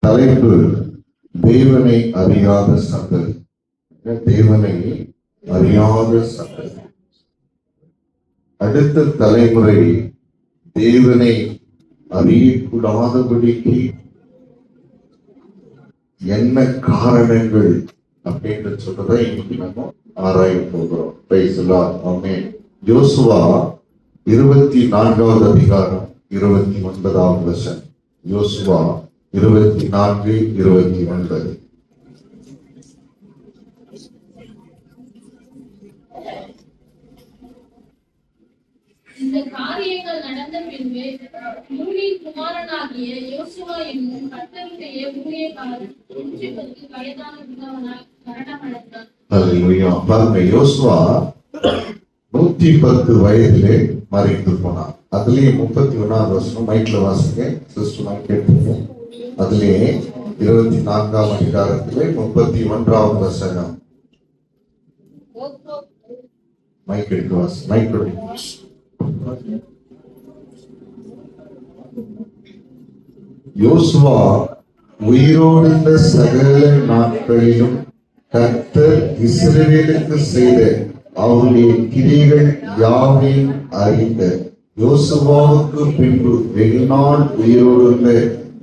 தலைப்பு தேவனை அறியாத சந்ததி. தேவனை அறியாத சந்ததி. அடுத்த தலைமுறை தேவனை அறியக்கூடாதபடிக்கு என்ன காரணங்கள் அப்படின்னு சொல்றதை இன்னைக்கு நம்ம ஆராய போகிறோம். ஆமென். யோசுவா 24வது அதிகாரம் 29வது வசனம். யோசுவா 24:29. இந்த காரியங்கள் நடந்த பின்பு நூனின் குமாரனாகிய யோசுவா என்னும் கர்த்தருடைய ஊழியக்காரன் 110 வயதான விதவனாய் மரணமடைந்தான். அல்லேலூயா. பாருங்க, யோசுவா 110 வயதிலே மறைந்து போனார். அதுலயே 31வது வசனம் மைக்ல வாசிங்க சிஸ்டர், மைக் கேட்பீங்க. அதுலயே 24ஆம் அதிகாரத்திலே 31வது வசனம். மைக் எடுத்து வாசி. மைக் யோசுவா உயிரோடுள்ள சகல நாட்களிலும் கர்த்தர் இஸ்ரவேலுக்கு செய்த அவருடைய கிரியைகள் யாவையும் அறிந்த யோசுவாவுக்கு பின்பு வெகுநாள் உயிரோடுள்ள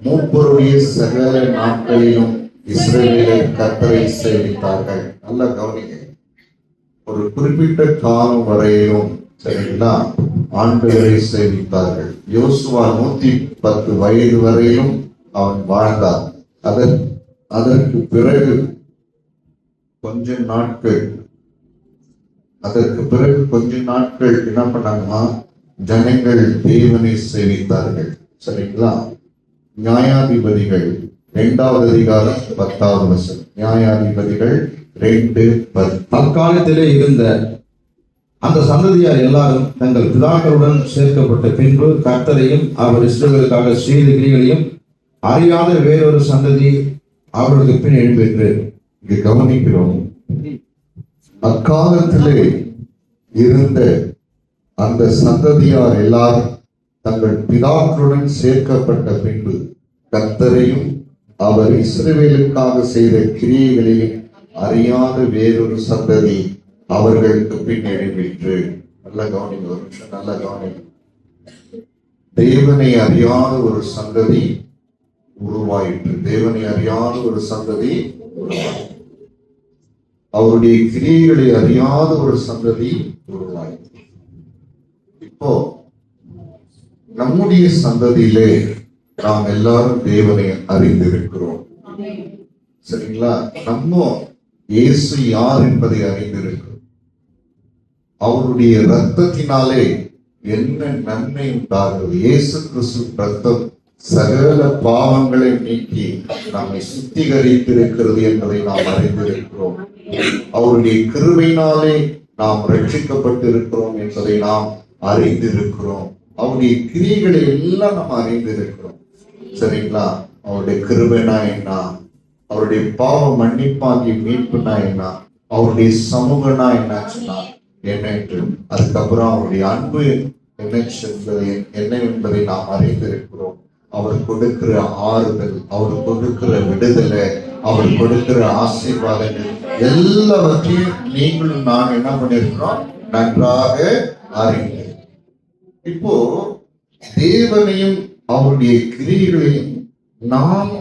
மூப்பருடைய சகல நாட்களிலும் இஸ்ரவேலர் கர்த்தரை சேவித்தார்கள். நல்லா கவனிங்க. ஒரு குறிப்பிட்ட காலம் வரையிலும் சரிங்களா ஆண்டுகளை சேவித்தார்கள். யோசுவா 110 வயது வரையிலும் அவன் வாழ்ந்தார். அதற்கு பிறகு கொஞ்ச நாட்கள் என்ன பண்ணாங்கன்னா ஜனங்கள் தேவனை சேவித்தார்கள். சரிங்களா. நியாயாதிபதிகள் 2வது அதிகாரம் 10வது வசனம். நியாயாதிபதிகள் 2:10. அக்காலத்திலே இருந்த அந்த சந்ததியார் எல்லாரும் தங்கள் பிதாக்களுடன் சேர்க்கப்பட்ட பின்பு கர்த்தரையும் அவர் இஸ்ரவேலுக்காக செய்த கிரியைகளையும் அறியாத வேறொரு சந்ததி அவர்களுக்கு பின் எழும்பெற்று. இங்கு கவனிக்கிறோம், அக்காலத்திலே இருந்த அந்த சந்ததியார் எல்லாரும் தங்கள் பிதாக்களுடன் சேர்க்கப்பட்ட பின்பு கர்த்தரையும் அவர் இஸ்ரவேலுக்காக செய்த கிரியைகளையும் அறியாத வேறொரு சந்ததி அவர்களுக்கு பின் எழும்பிற்று. நல்ல கவனிங்க, ஒரு நிமிஷம் நல்ல கவனிங்க. தேவனை அறியாத ஒரு சந்ததி உருவாயிற்று. தேவனை அறியாத ஒரு சந்ததி உருவாயிற்று. அவருடைய கிரியைகளை அறியாத ஒரு சந்ததி உருவாயிற்று. இப்போ நம்முடைய சந்ததியிலே நாம் எல்லாரும் தேவனை அறிந்திருக்கிறோம். சரிங்களா. நம்ம இயேசு யார் என்பதை அறிந்திருக்கிறோம். அவருடைய இரத்தத்தினாலே என்ன நன்மை உண்டாகிறது. இயேசு கிறிஸ்து ரத்தம் சகல பாவங்களை நீக்கி நம்மை சுத்திகரித்திருக்கிறது என்பதை நாம் அறிந்திருக்கிறோம். அவருடைய கிருபையினாலே நாம் ரட்சிக்கப்பட்டிருக்கிறோம் என்பதை நாம் அறிந்திருக்கிறோம். அவருடைய கிரியைகளை எல்லாம் நாம் அறிந்திருக்கிறோம். சரிங்களா. அவருடைய கிருபைனா என்ன, அவருடைய பாவ மன்னிப்பாகி மீட்புனா என்ன, அவருடைய சமூகனா என்ன என்று, அதுக்கப்புறம் அவருடைய அன்பு என்ன என்பதை நாம் அறிந்திருக்கிறோம். அவர் கொடுக்கிற ஆறுதல், அவர் கொடுக்கிற விடுதலை, அவர் கொடுக்கிற ஆசீர்வாதங்கள் எல்லாவற்றையும் நீங்களும் நான் என்ன பண்ணிருக்கிறோம், நன்றாக அறிந்து. இப்போ தேவனையும் அவருடைய கிரியைகளையும் நாம்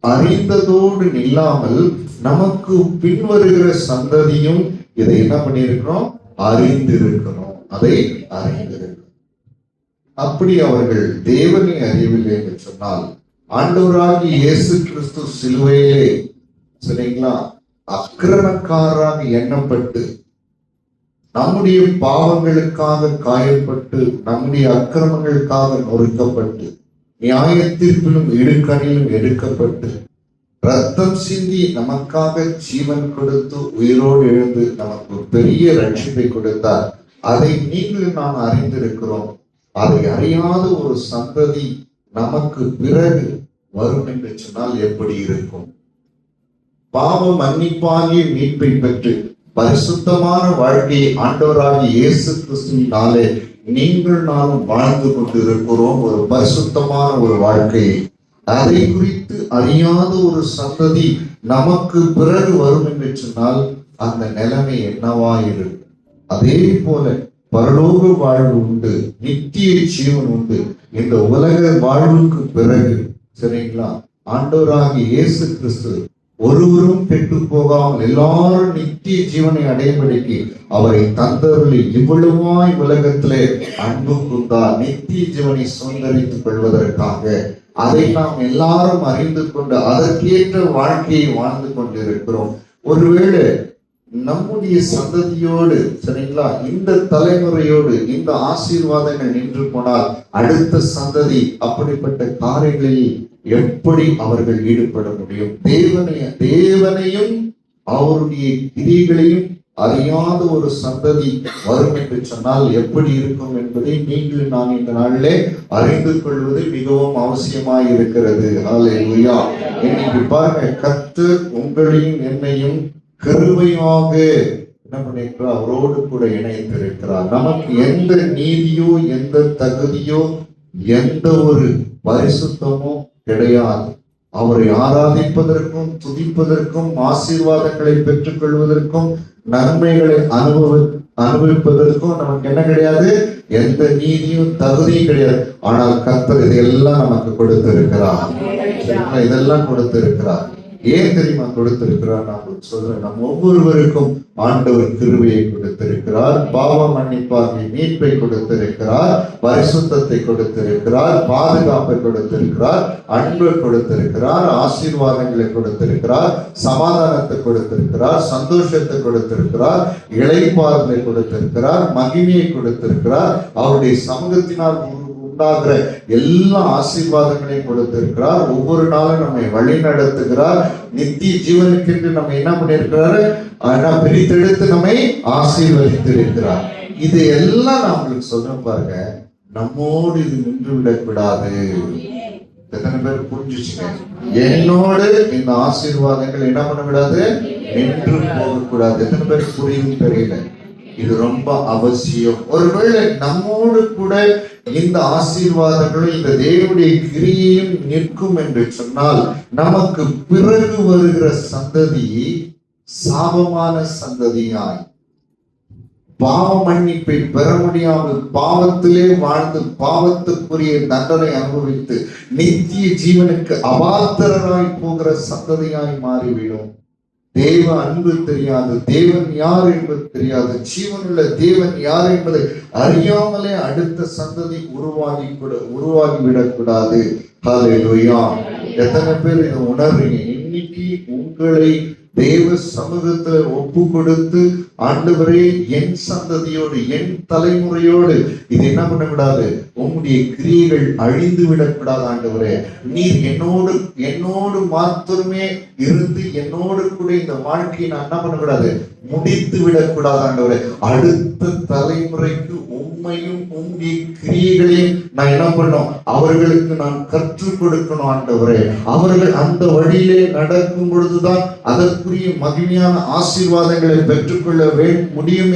அறிந்ததோடு நில்லாமல் நமக்கு பின்வருகிற சந்ததியும் இதை என்ன பண்ணியிருக்கிறோம், அறிந்திருக்கிறோம். அதை அறிந்திருக்கிறோம். அப்படி அவர்கள் தேவனை அறியவில்லை என்று சொன்னால், ஆண்டவராகிய இயேசு கிறிஸ்து சிலுவையிலே சரிங்களா அக்கிரமக்காராக எண்ணப்பட்டு நம்முடைய பாவங்களுக்காக காயப்பட்டு நம்முடைய அக்கிரமங்களுக்காக நொறுக்கப்பட்டு நியாய தீர்ப்பிலும் இடுக்கணிலும் எடுக்கப்பட்டு ரத்தம் சிந்தி நமக்காக ஜீவன் கொடுத்து உயிரோடு எழுந்து நமக்கு பெரிய ரட்சிப்பை கொடுத்தார். அதை நீங்கள் நாம் அறிந்திருக்கிறோம். அதை அறியாத ஒரு சந்ததி நமக்கு பிறகு வரும் என்று சொன்னால் எப்படி இருக்கும்? பாவ மன்னிப்பாகிய மீட்பை பெற்று பரிசுத்தமான வாழ்க்கையை ஆண்டவராகிய இயேசு கிறிஸ்துவினாலே நீங்கள் நானும் வாழ்ந்து கொண்டு இருக்கிறோம். ஒரு பரிசுத்தமான ஒரு வாழ்க்கையை அதை குறித்து அறியாத ஒரு சந்ததி நமக்கு பிறகு வரும் என்று சொன்னால் அந்த நிலைமை என்னவா இருக்கும்? அதே போல பரலோக வாழ்வு உண்டு, நித்திய ஜீவன் உண்டு. இந்த உலக வாழ்வுக்கு பிறகு, சரிங்களா, ஆண்டவராகிய இயேசு கிறிஸ்து ஒருவரும் கெட்டு போகாமல் எல்லாரும் நித்திய ஜீவனை அடையும்படிக்கு அவரை தந்தவர்களை இவ்வளவாய் உலகத்திலே அன்பு கூர்ந்தார், நித்திய ஜீவனை சுதந்திரித்துக் கொள்வதற்காக. அதை நாம் எல்லாரும் அறிந்து கொண்டு அதற்கேற்ற வாழ்க்கையை வாழ்ந்து கொண்டிருக்கிறோம். ஒருவேளை நம்முடைய சந்ததியோடு, சரிங்களா, இந்த தலைமுறையோடு இந்த ஆசீர்வாதங்கள் நின்று போனால் அடுத்த சந்ததி அப்படிப்பட்ட காரியங்களில் எப்படி அவர்கள் ஈடுபட முடியும்? தேவனையும் அவருடைய கிரியைகளையும் அறியாத ஒரு சந்ததி வரும் என்று சொன்னால் எப்படி இருக்கும் என்பதை நீங்கள் நான் இந்த நாளிலே அறிந்து கொள்வது மிகவும் அவசியமாய் இருக்கிறது. ஹல்லேலூயா. இன்னைக்கு பாருங்க, கர்த்தர் உங்களையும் என்னையும் கிருபையாக என்ன பண்ணிருக்கிறார்? அவரோடு கூட இணைத்திருக்கிறார். நமக்கு எந்த நீதியோ எந்த தகுதியோ எந்த ஒரு பரிசுத்தமோ கிடையாது. அவரை ஆராதிப்பதற்கும் துதிப்பதற்கும் ஆசீர்வாதங்களை பெற்றுக் கொள்வதற்கும் நன்மைகளை அனுபவிப்பதற்கும் நமக்கு என்ன கிடையாது? எந்த நீதியும் தகுதியும் கிடையாது. ஆனால் கர்த்தர் இதையெல்லாம் நமக்கு கொடுத்திருக்கிறார். இதெல்லாம் கொடுத்திருக்கிறார். ஏன் தெரியுமா கொடுத்திருக்கிறார்? நான் சொல்றேன், நம்ம ஒவ்வொருவருக்கும் ஆண்டவர் கிருபையை கொடுத்திருக்கிறார், பாவ மன்னிப்பாகிய மீட்பை கொடுத்திருக்கிறார், பரிசுத்தத்தை கொடுத்திருக்கிறார், பாதுகாப்பை கொடுத்திருக்கிறார், அன்பை கொடுத்திருக்கிறார், ஆசீர்வாதங்களை கொடுத்திருக்கிறார், சமாதானத்தை கொடுத்திருக்கிறார், சந்தோஷத்தை கொடுத்திருக்கிறார், இளைப்பாறுதலை கொடுத்திருக்கிறார், மகிமையை கொடுத்திருக்கிறார், அவருடைய சமூகத்தினால் உண்டாகிற எல்லா ஆசீர்வாதங்களையும் கொடுத்திருக்கிறார். ஒவ்வொரு நாளும் நம்மை வழி நடத்துகிறார். நித்திய ஜீவனுக்கென்று நம்ம என்ன பண்ணிருக்கிறாரு? பிரித்தெடுத்து நம்மை ஆசீர்வதித்திருக்கிறார். இது எல்லாம் நான் உங்களுக்கு சொல்றேன் பாருங்க, நம்மோடு இது நின்று விடக்கூடாது. எத்தனை பேர் புரிஞ்சுச்சுங்க? என்னோடு இந்த ஆசீர்வாதங்கள் என்ன பண்ணக்கூடாது? நின்று போகக்கூடாது. எத்தனை பேர் புரியும் தெரியல. இது ரொம்ப அவசியம். ஒருவேளை நம்மோடு கூட இந்த ஆசீர்வாதங்களும் இந்த தேவனுடைய கிரியையும் நிற்கும் என்று சொன்னால் நமக்கு பிறகு வருகிற சந்ததி சாபமான சந்ததியாய், பாவ மன்னிப்பை பெற முடியாமல் பாவத்திலே வாழ்ந்து பாவத்துக்குரிய தண்டனை அனுபவித்து நித்திய ஜீவனுக்கு அபாத்திரராய் போகிற சந்ததியாய் மாறிவிடும். தேவ அன்பு தெரியாது, தேவன் யார் என்பது தெரியாது, ஜீவனுள்ள தேவன் யார் என்பதை அறியாமலே அடுத்த சந்ததி உருவாகிவிடக்கூடாது. ஹல்லேலூயா. எத்தனை பேர் இதை உணர்றீங்க? இன்னைக்கு உங்களை தேவ சமூகத்துல ஒப்பு கொடுத்து, ஆண்டவரே என் சந்ததியோடு என் தலைமுறையோடு இது என்ன பண்ணக்கூடாது? உங்களுடைய கிரியைகள் அழிந்து விடக்கூடாது. ஆண்டவரே, நீர் என்னோடு மாத்திரமே இருந்து என்னோடு கூட இந்த வாழ்க்கையை நான் என்ன பண்ணக்கூடாது? முடித்து விடக்கூடாது. ஆண்டவரே, அடுத்த தலைமுறைக்கு உண்மையும் உங்களுடைய கிரியைகளையும் நான் என்ன பண்ணணும்? அவர்களுக்கு நான் கற்றுக் கொடுக்கணும். ஆண்டவரே, அவர்கள் அந்த வழியிலே நடக்கும் பொழுதுதான் அதற்குரிய மகிமையான ஆசீர்வாதங்களை பெற்றுக்கொள்ள முடியும்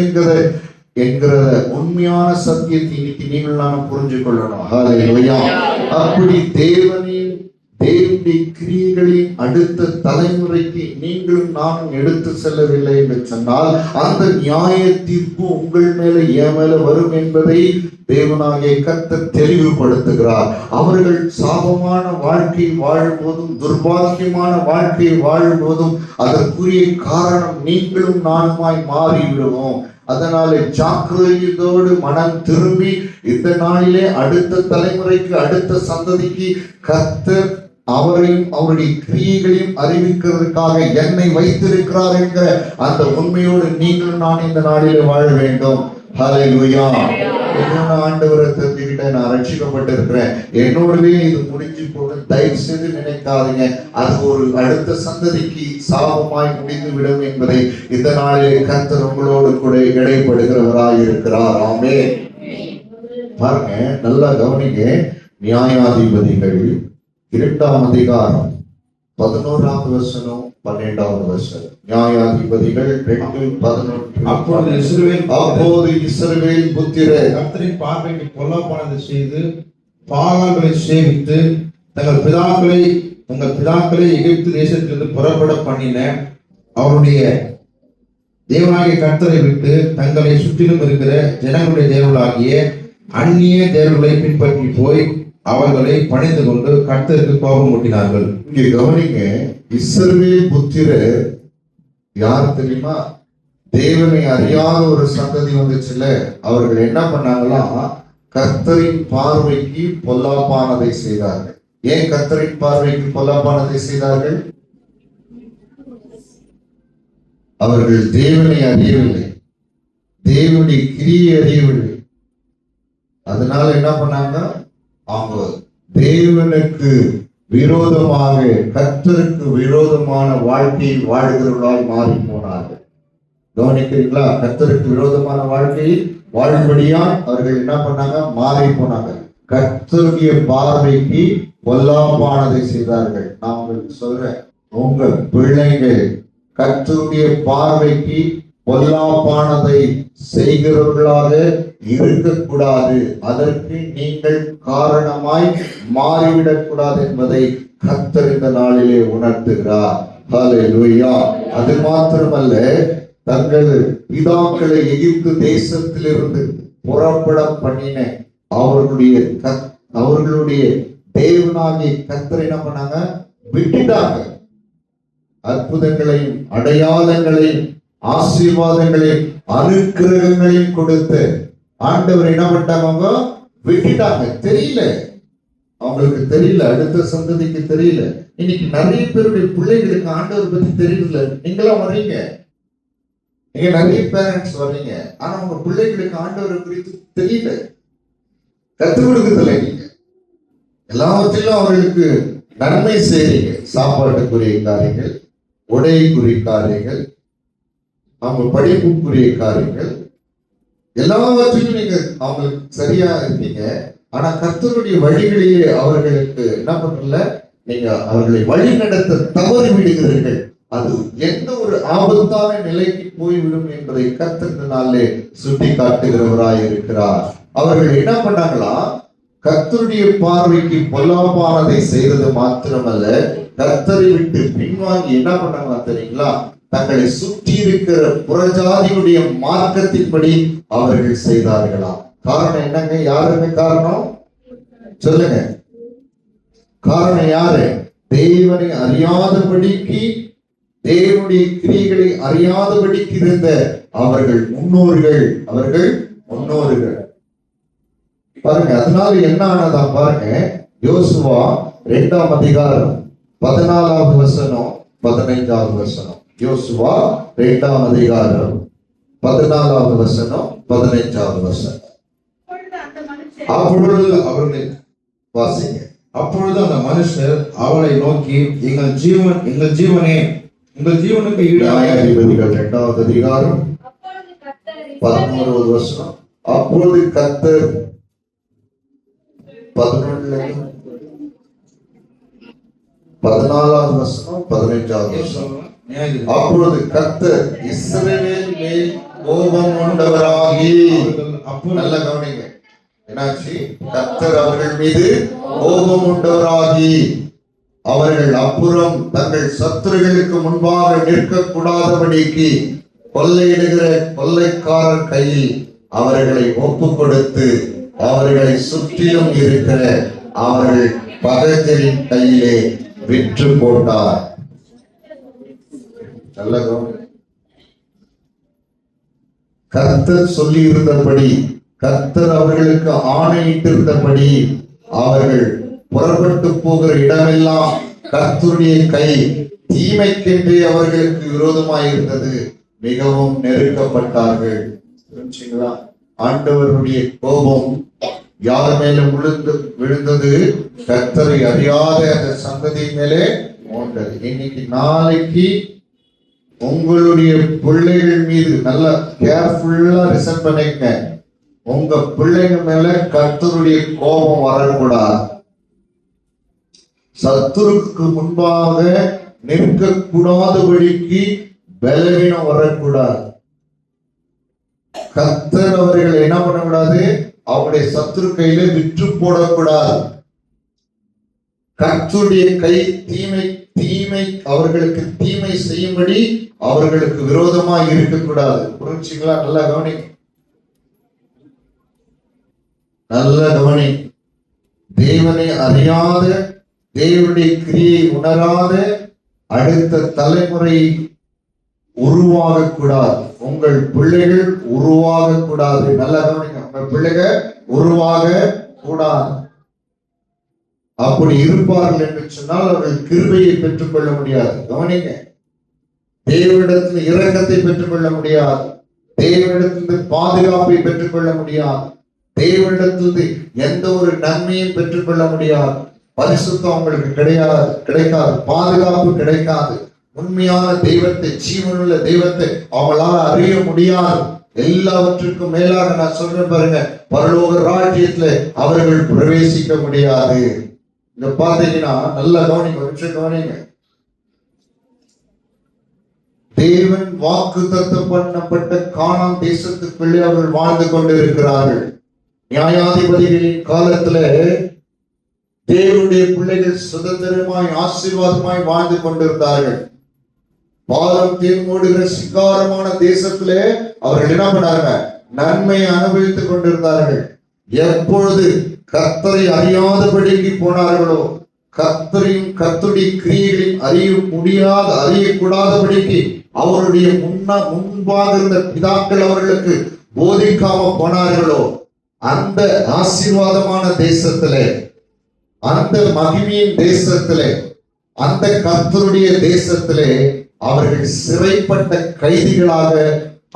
என்கிற உண்மையான சத்தியத்தை இன்னைக்கு நீங்கள் நான் புரிஞ்சு கொள்ளணும். ஹல்லேலூயா. அப்படி தேவனுடைய கிரியைகளின் அடுத்த தலைமுறைக்கு நீங்களும் நானும் எடுத்து செல்லவில்லை என்று சொன்னால் அந்த நியாய தீர்ப்பு உங்கள் மேல என் மேல வரும் என்பதை தேவனாகிய கர்த்தர் தெளிவுபடுத்துகிறார். அவர்கள் சாபமான வாழ்க்கை வாழும்போதும் துர்பாக்கியமான வாழ்க்கை வாழும்போதும் அதற்குரிய காரணம் நீங்களும் நானுமாய் மாறிவிடுவோம். அதனாலே ஜாக்கிரதையோடு மனம் திரும்பி இந்த நாளிலே அடுத்த தலைமுறைக்கு அடுத்த சந்ததிக்கு கர்த்தர் அவரையும் அவருடைய கிரியைகளையும் அறிவிக்கிறதுக்காக என்னை வைத்திருக்கிறார் என்கிற அந்த உண்மையோடு நீங்களும் நான் இந்த நாளிலே வாழ வேண்டும். ஹல்லேலூயா. ஆண்டவரை தெரிஞ்சுக்கிட்டேன், நான் ரட்சிக்கப்பட்டிருக்கிறேன், என்னோடவே இது முடிஞ்சு போக தயவு செய்து நினைக்காதீங்க. அது ஒரு அடுத்த சந்ததிக்கு சாபமாய் முடிந்து விடும் என்பதை இந்த நாளிலே கர்த்தர் உங்களோடு கூட இடைப்படுகிறவராய் இருக்கிறார். ஆமென். பாருங்க, நல்லா கவனிங்க. நியாயாதிபதிகள் 2ஆம் அதிகாரம் 11ஆவது வசனம் 12ஆவது வசனம். நியாயாதிபதிகள் 2:11. அப்போது இஸ்ரவேல் புத்திரர் கர்த்தரின் பார்வைக்கு பொல்லாப்பானதை செய்து பாகால்களை சேவித்து தங்கள் பிதாக்களை எகிப்து தேசத்திலிருந்து புறப்பட பண்ணின அவருடைய தேவனாகிய கர்த்தரை விட்டு தங்களை சுற்றிலும் இருக்கிற ஜனங்களுடைய தேவர்களாகிய அந்நிய தேவர்களை பின்பற்றி போய் அவர்களை பணிந்து கொண்டு கர்த்தருக்கு கோபம் ஊட்டினார்கள். இங்கே கவனிங்க, இஸ்ரவேல் புத்திரர் யார் தெரியுமா? தேவனை அறியாத ஒரு சந்ததி வந்துச்சுல. அவர்கள் என்ன பண்ணாங்களாம்? கர்த்தரின் பார்வைக்கு பொல்லாப்பானதை செய்தார்கள். ஏன் கர்த்தரின் பார்வைக்கு பொல்லாப்பானதை செய்தார்கள்? அவர்கள் தேவனை அறியவில்லை, தேவனுடைய கிரியை அறியவில்லை. அதனால என்ன பண்ணாங்க? அவங்க தேவனுக்கு விரோதமாக, கர்த்தருக்கு விரோதமான வாழ்க்கையில் வாழ்கிறவர்களால் மாறி போனார்கள். கவனிக்கிறீங்களா? கர்த்தருக்கு விரோதமான வாழ்க்கையில் வாழும்படியால் அவர்கள் என்ன பண்ணாங்க? மாறி போனாங்க. கர்த்தருடைய பார்வைக்கு பொல்லாப்பானதை செய்தார்கள். நான் உங்களுக்கு சொல்றேன், உங்க பிள்ளைகள் கர்த்தருடைய பார்வைக்கு பொல்லாப்பானதை செய்கிறவர்களாக இருக்கக்கூடாது. அதற்கு நீங்கள் காரணமாய் மாறிவிடக் கூடாது என்பதை கர்த்தர் இந்த நாளிலே உணர்த்துகிறார். ஹல்லேலூயா. அது மாத்திரமல்ல, தங்கள் பிதாக்களை எகிப்து தேசத்திலிருந்து புறப்பட பண்ணின அவர்களுடைய தேவனாகிய கர்த்தரை என்ன பண்ணாங்க? விட்டுட்டாங்க. அற்புதங்களையும் அடையாளங்களையும் ஆசீர்வாதங்களையும் அனுக்கிரகங்களையும் கொடுத்து ஆண்டவர் என்ன பண்ணிட்டாங்க? விட்டுட்டாங்க. தெரியல, அவங்களுக்கு தெரியல, அடுத்த சந்ததிக்கு தெரியல. இன்னைக்கு நிறைய பேருடைய பிள்ளைகளுக்கு ஆண்டவர் பத்தி தெரியல. நீங்களாம் வர்றீங்க, நீங்க நிறைய பேரண்ட்ஸ் வர்றீங்க, ஆனா உங்க பிள்ளைகளுக்கு ஆண்டவர் குறித்து தெரியல, கற்றுக் கொடுக்கறதில்லை. நீங்க எல்லாவற்றிலும் அவர்களுக்கு நன்மை செய்றீங்க. சாப்பாட்டுக்குரிய காரியங்கள், உடைக்குரிய காரியங்கள், அவங்க படிப்புக்குரிய காரியங்கள், எல்லாவற்றிலும் நீங்க அவங்களுக்கு சரியா இருக்கீங்க. ஆனா கர்த்தருடைய வழிகளிலே அவர்களுக்கு என்ன பண்ணல? நீங்க அவர்களை வழி நடத்த தவறி விடுகிறீர்கள். அது எந்த ஒரு ஆபத்தான நிலைக்கு போய்விடும் என்பதை கர்த்தரினாலே சுட்டி காட்டுகிறவராய் இருக்கிறார். அவர்கள் என்ன பண்ணாங்களா? கர்த்தருடைய பார்வைக்கு பொல்லாப்பானதை செய்தது மாத்திரமல்ல, கர்த்தரை விட்டு பின்வாங்கி என்ன பண்ணாங்களா தெரியுங்களா? தங்களை சுற்றி இருக்கிற புறஜாதியுடைய மார்க்கத்தின்படி அவர்கள் செய்தார்களாம். காரணம் என்னங்க? யாருமே காரணம் சொல்லுங்க. காரணம் யாரு? தேவனை அறியாதபடிக்கு, தேவனுடைய கிரியைகளை அறியாதபடிக்கு இருந்த அவர்கள் முன்னோர்கள். பாருங்க, அதனால என்ன ஆனதா பாருங்க. யோசுவா 2ஆம் அதிகாரம் 14வது வசனம் 15வது வசனம். யோசுவா 2ஆம் அதிகாரம் 14வது வசனம் 15வது வசனம். அப்பொழுது அவர்களை வாசிங்க. அப்பொழுது அந்த மனுஷர் அவளை நோக்கி, எங்கள் ஜீவனுக்கு ஈடாக. நியாயாதிபதிகள் 2வது அதிகாரம் 11வது வசனம். அப்பொழுது கர்த்தர் 14வது வசனம் 15வது வசனம். அப்பொழுது கர்த்தர் இஸ்ரவேல் மேல் கோபம் கொண்டவராகி. நல்ல கவனிங்க, என்னாச்சு? கர்த்தர் அவர்கள் மீது கோபம் கொண்டவராகி அவர்கள் அப்புறம் தங்கள் சத்துருகளுக்கு முன்பாக நிற்கக்கூடாதபடிக்கு கொள்ளையிடுகிற கொள்ளைக்காரர் கையில் அவர்களை ஒப்பு கொடுத்து அவர்களை சுற்றிலும் இருக்கிற அவர்கள் பகைஞரின் கையிலே விற்று போட்டார். நல்ல கவனிங்க. கர்த்தர் சொல்லி இருந்தபடி, கர்த்தர் அவர்களுக்கு ஆணையிட்டிருந்தபடி அவர்கள் புறப்பட்டு போகிற இடமெல்லாம் கர்த்தருடைய கை தீமைக்கென்றே அவர்களுக்கு விரோதமாய் இருந்தது. மிகவும் நெருக்கப்பட்டார்கள். புரிஞ்சுங்களா? ஆண்டவருடைய கோபம் யார் மேல விழுந்தது? கர்த்தரை அறியாத அந்த சந்ததி மேலே மோண்டது. இன்னைக்கு நாளைக்கு உங்களுடைய பிள்ளைகள் மீது நல்லா கேர்ஃபுல்லா ரிசன் பண்ணிக்க. உங்க பிள்ளைங்க மேல கர்த்தருடைய கோபம் வரக்கூடாது. சத்துருக்கு முன்பாக நிற்கக்கூடாதபடிக்கு பலவீனம் வரக்கூடாது. கர்த்தர் அவர்கள் என்ன பண்ணக்கூடாது? அவருடைய சத்துரு கையில விற்று போடக்கூடாது. கர்த்தருடைய கை தீமை அவர்களுக்கு தீமை செய்யும்படி அவர்களுக்கு விரோதமா இருக்கக்கூடாது. புரிஞ்சுங்களா? நல்லா கவனி, நல்ல கவனி. தேவனை அறியாத, தேவனுடைய கிரியை உணராத அடுத்த தலைமுறை உருவாகக்கூடாது. உங்கள் பிள்ளைகள் உருவாகக்கூடாது. நல்லா கவனிங்க, உங்கள் பிள்ளைகள் உருவாக கூடாது. அப்படி இருப்பார்கள் என்று சொன்னால் அவர்கள் கிருபையை பெற்றுக்கொள்ள முடியாது. கவனிங்க, தேவனிடத்தில் இரக்கத்தை பெற்றுக்கொள்ள முடியாது, தேவனிடத்தில் பாதுகாப்பை பெற்றுக்கொள்ள முடியாது, தேவனிடத்தில் எந்த ஒரு நன்மையும் பெற்றுக்கொள்ள முடியாது. பரிசுத்தம் அவங்களுக்கு கிடைக்காது, பாதுகாப்பு கிடைக்காது. உண்மையான தெய்வத்தை, ஜீவனுள்ள தெய்வத்தை அவங்களால அறிய முடியாது. எல்லாவற்றுக்கும் மேலாக நான் சொல்றேன் பாருங்க, பரலோக ராஜ்யத்துல அவர்கள் பிரவேசிக்க முடியாது. இத பாத்தீங்கன்னா நல்லா கவனிங்க. தேவன் வாக்குத்தத்தம் பண்ணப்பட்ட கானான் தேசத்துக்குள்ளே அவர்கள் வாழ்ந்து கொண்டிருக்கிறார்கள். நியாயாதிபதிகளின் காலத்துல தேவனுடைய பிள்ளைகள் சுதந்திரமாய் ஆசீர்வாதமாய் வாழ்ந்து கொண்டிருந்தார்கள். பாலம் தேன் மூடுகிற சிங்காரமான தேசத்திலே அவர்கள் என்ன பண்ணாங்க? நன்மையை அனுபவித்துக் கொண்டிருந்தார்கள். எப்பொழுது கர்த்தரை அறியாதபடிக்கு போனார்களோ, கர்த்தரையும் கர்த்தருடைய கிரியைகளையும் அறியக்கூடாதபடிக்கு அவருடைய முன்பாக இருந்த பிதாக்கள் அவர்களுக்கு போதிக்காம போனார்களோ, அந்த ஆசீர்வாதமான தேசத்திலே, அந்த மகிமையின் தேசத்திலே, அந்த கர்த்தருடைய தேசத்திலே அவர்கள் சிறைப்பட்ட கைதிகளாக,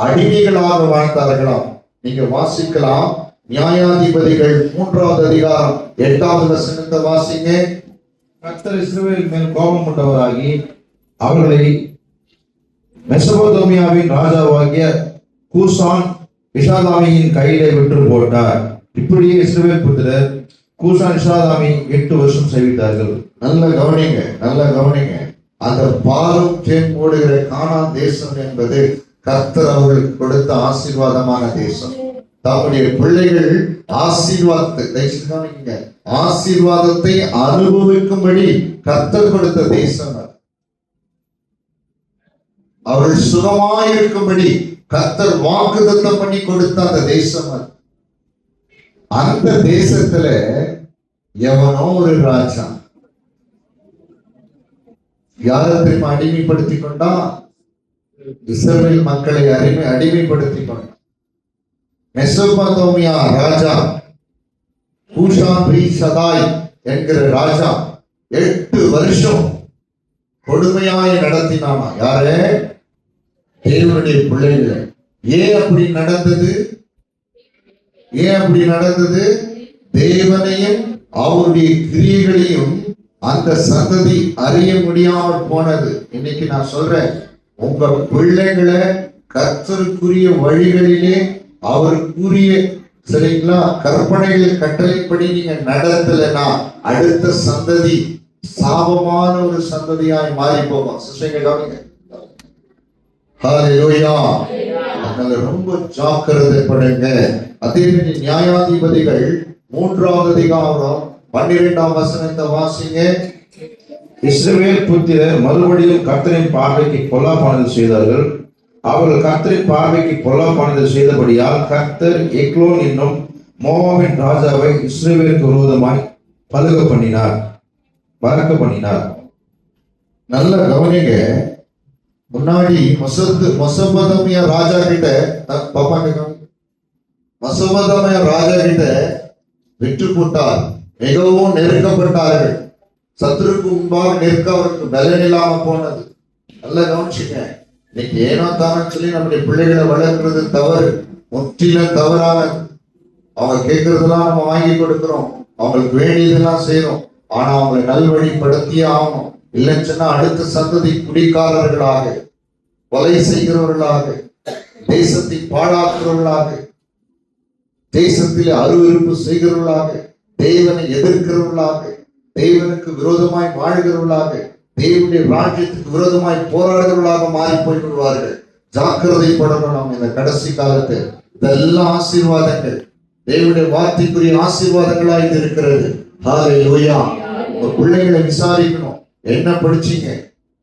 அடிமைகளாக வாழ்ந்தார்களாம். நீங்க வாசிக்கலாம், நியாயாதிபதிகள் 3வது அதிகாரம் 8வது வசனத்தை வாசிங்க. கர்த்தர் இஸ்ரவேல் மேல் கோபம் கொண்டவராகி அவர்களை மெசபோதோமியாவின் ராஜாவாகிய கூசான் இஷாதாமியின் கையிலே விட்டு போட்டார். இப்படியே இஸ்ரவேல் புத்திரர் கூசான் இஷாதாமி 8 வருஷம் சேவித்தார்கள். நல்ல கவனிங்க. அந்த பாலும் தேன் ஓடுகிற கானான் தேசம் என்பது கர்த்தர் அவர்களுக்கு கொடுத்த ஆசீர்வாதமான தேசம். தம்முடைய பிள்ளைகள் ஆசீர்வாதத்தை அனுபவிக்கும்படி கர்த்தர் கொடுத்த தேசம். அவர்கள் சுகமாயிருக்கும்படி கர்த்தர் வாக்குத்தத்தம் பண்ணி கொடுத்த அந்த தேசம். அந்த தேசத்துல எவனோ ஒரு ராஜா யாரை தெரியுமா அடிமைப்படுத்திக் கொண்டா? இஸ்ரவேல் மக்களை அடிமைப்படுத்திக் கொண்டான். மெசொப்பொத்தாமியா ராஜா கூஷான் ரீசதாய் என்கிற ராஜா 8 வருஷம் கொடுமையாய் நடத்தினானா. யாரே? தேவனுடைய பிள்ளைகளை. ஏன் அப்படி நடந்தது? தேவனையும் அவருடைய கிரியைகளையும் அந்த சந்ததி அறிய முடியாமல் போனது. இன்னைக்கு நான் சொல்றேன், உங்க பிள்ளைகளை கர்த்தருக்குரிய வழிகளிலே அவருக்குரிய சரிங்களா கற்பனைகள் கட்டளைப்படி நீங்க நடத்தலைன்னா அடுத்த சந்ததி சாபமான ஒரு சந்ததியாய் மாறி போகும். அதனால ரொம்ப ஜாக்கிரதைப்படுங்க. அதே மாதிரி நியாயாதிபதிகள் 3வது அதிகாரம் 12ஆம் வசனத்தை வாசிங்க. இஸ்ரவேல் புத்திரர் மறுபடியும் கர்த்தரின் பார்வைக்கு பொல்லாப்பானது செய்தார்கள். அவர்கள் கர்த்தரின் பார்வைக்கு பொல்லாப்பானது செய்தபடியால் கர்த்தர் எக்லோன் என்னும் மோவாபின் ராஜாவை இஸ்ரவேலுக்கு விரோதமாய் பறக்க பண்ணினார். நல்ல கவனிங்க. முன்னாடி மெசொப்பொத்தாமியா ராஜா கிட்ட விட்டு போட்டார். மிகவும் நெருக்கப்பட்டார்கள். சத்துருக்கு முன்பாக நிற்க அவருக்கு பலன் இல்லாம போனது. நல்லா கவனிச்சுங்க. இன்னைக்கு ஏனோ தானே சொல்லி நம்முடைய பிள்ளைகளை வளர்க்கிறது தவறு, முற்றிலும் தவறானது. அவங்க கேட்கறதெல்லாம் நம்ம வாங்கி கொடுக்கிறோம், அவங்களுக்கு வேண்டியதெல்லாம் செய்யறோம். ஆனா அவங்களை நல்வழிப்படுத்தியே ஆகணும். இல்லைன்னு சொன்னா அடுத்த சந்ததி குடிக்காரர்களாக, கொலை செய்கிறவர்களாக, தேசத்தை பாழாக்குறவர்களாக, தேசத்தில் அருவருப்பு செய்கிறவர்களாக, தேவனை எதிர்க்கிறவர்களாக, தேவனுக்கு விரோதமாய் வாழ்கிறவர்களாக, தேவனுடைய ராஜ்யத்துக்கு விரோதமாய் போராடுகிறவர்களாக மாறி போய்விடுவார்கள். ஜாக்கிரதைப்படணும். நாம் இந்த கடைசி காலத்தில் இதெல்லாம் ஆசீர்வாதங்கள், தேவனுடைய வார்த்தைக்குரிய ஆசீர்வாதங்களா இது இருக்கிறது. ஹல்லேலூயா. உங்க பிள்ளைகளை விசாரிக்கணும். என்ன படிச்சீங்க,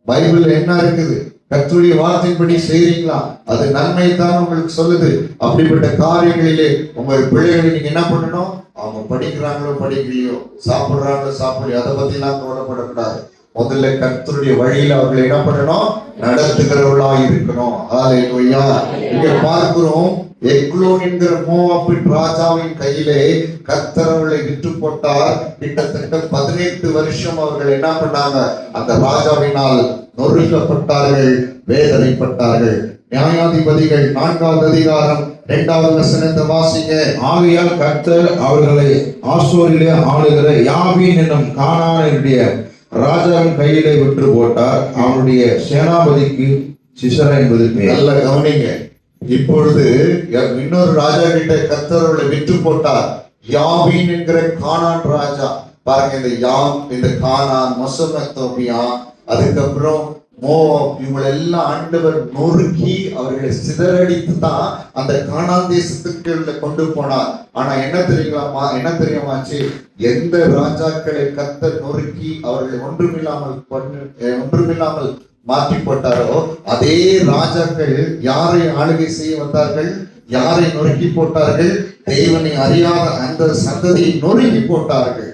பைபிள்ல என்ன இருக்குது, கர்த்தருடைய வார்த்தையின்படி செய்றீங்களா, அது நன்மை தான் உங்களுக்கு சொல்லுது. அப்படிப்பட்ட காரியங்களிலே உங்கள் பிள்ளைகளை நீங்க என்ன பண்ணணும், அவங்க படிக்கிறாங்களோ படிக்கலையோ, சாப்பிடுறாங்களோ சாப்பிடலையோ, அதை பத்தி எல்லாம் கவலைப்படக்கூடாது. முதல்ல கர்த்தருடைய வழியில அவர்களை என்ன பண்ணணும், நடத்துகிறவர்களா இருக்கணும். ஹல்லேலூயா. இங்க பார்க்கிறோம், எக்லோன் என்கிற மோவாபின் ராஜாவின் கையிலே கர்த்தர் அவர்களை விற்று போட்டார். கிட்டத்தட்ட 18 வருஷம் அவர்கள் என்ன பண்ணாங்க, அந்த ராஜாவினால் நொறுக்கப்பட்டார்கள், வேதனைப்பட்டார்கள். நியாயாதிபதிகள் 4வது அதிகாரம் 2வது வசனத்தை வாசிங்க. ஆகையால் கர்த்தர் அவர்களை ஆசோரிலே ஆளுகிற யாபீன் என்னும் கானானியருடைய ராஜாவின் கையிலே விற்று போட்டார். அவனுடைய சேனாபதிக்கு சிசரா என்பது பெயர். நல்ல கவனிங்க. இப்பொழுது இன்னொரு ராஜா கிட்ட கர்த்தர் அவர்களை விற்று போட்டார். யாபீன் என்கிற கானான் ராஜா. பாருங்க, இந்த கானான், மெசொப்பொத்தாமியா, அதுக்கப்புறம் மோவாப், இவங்களை எல்லாம் ஆண்டவர் நொறுக்கி அவர்களை சிதறடித்து தான் அந்த கானான் தேசத்துக்கு கொண்டு போனார். ஆனா என்ன தெரியுமாச்சு, எந்த ராஜாக்களை கர்த்தர் நொறுக்கி அவர்களை ஒன்றுமில்லாமல் மாற்றி போட்டாரோ அதே ராஜாக்கள் யாரை ஆளுகை செய்ய வந்தார்கள், யாரை நொறுக்கி போட்டார்கள், தேவனை அறியாத அந்த சந்ததியை நொறுக்கி போட்டார்கள்.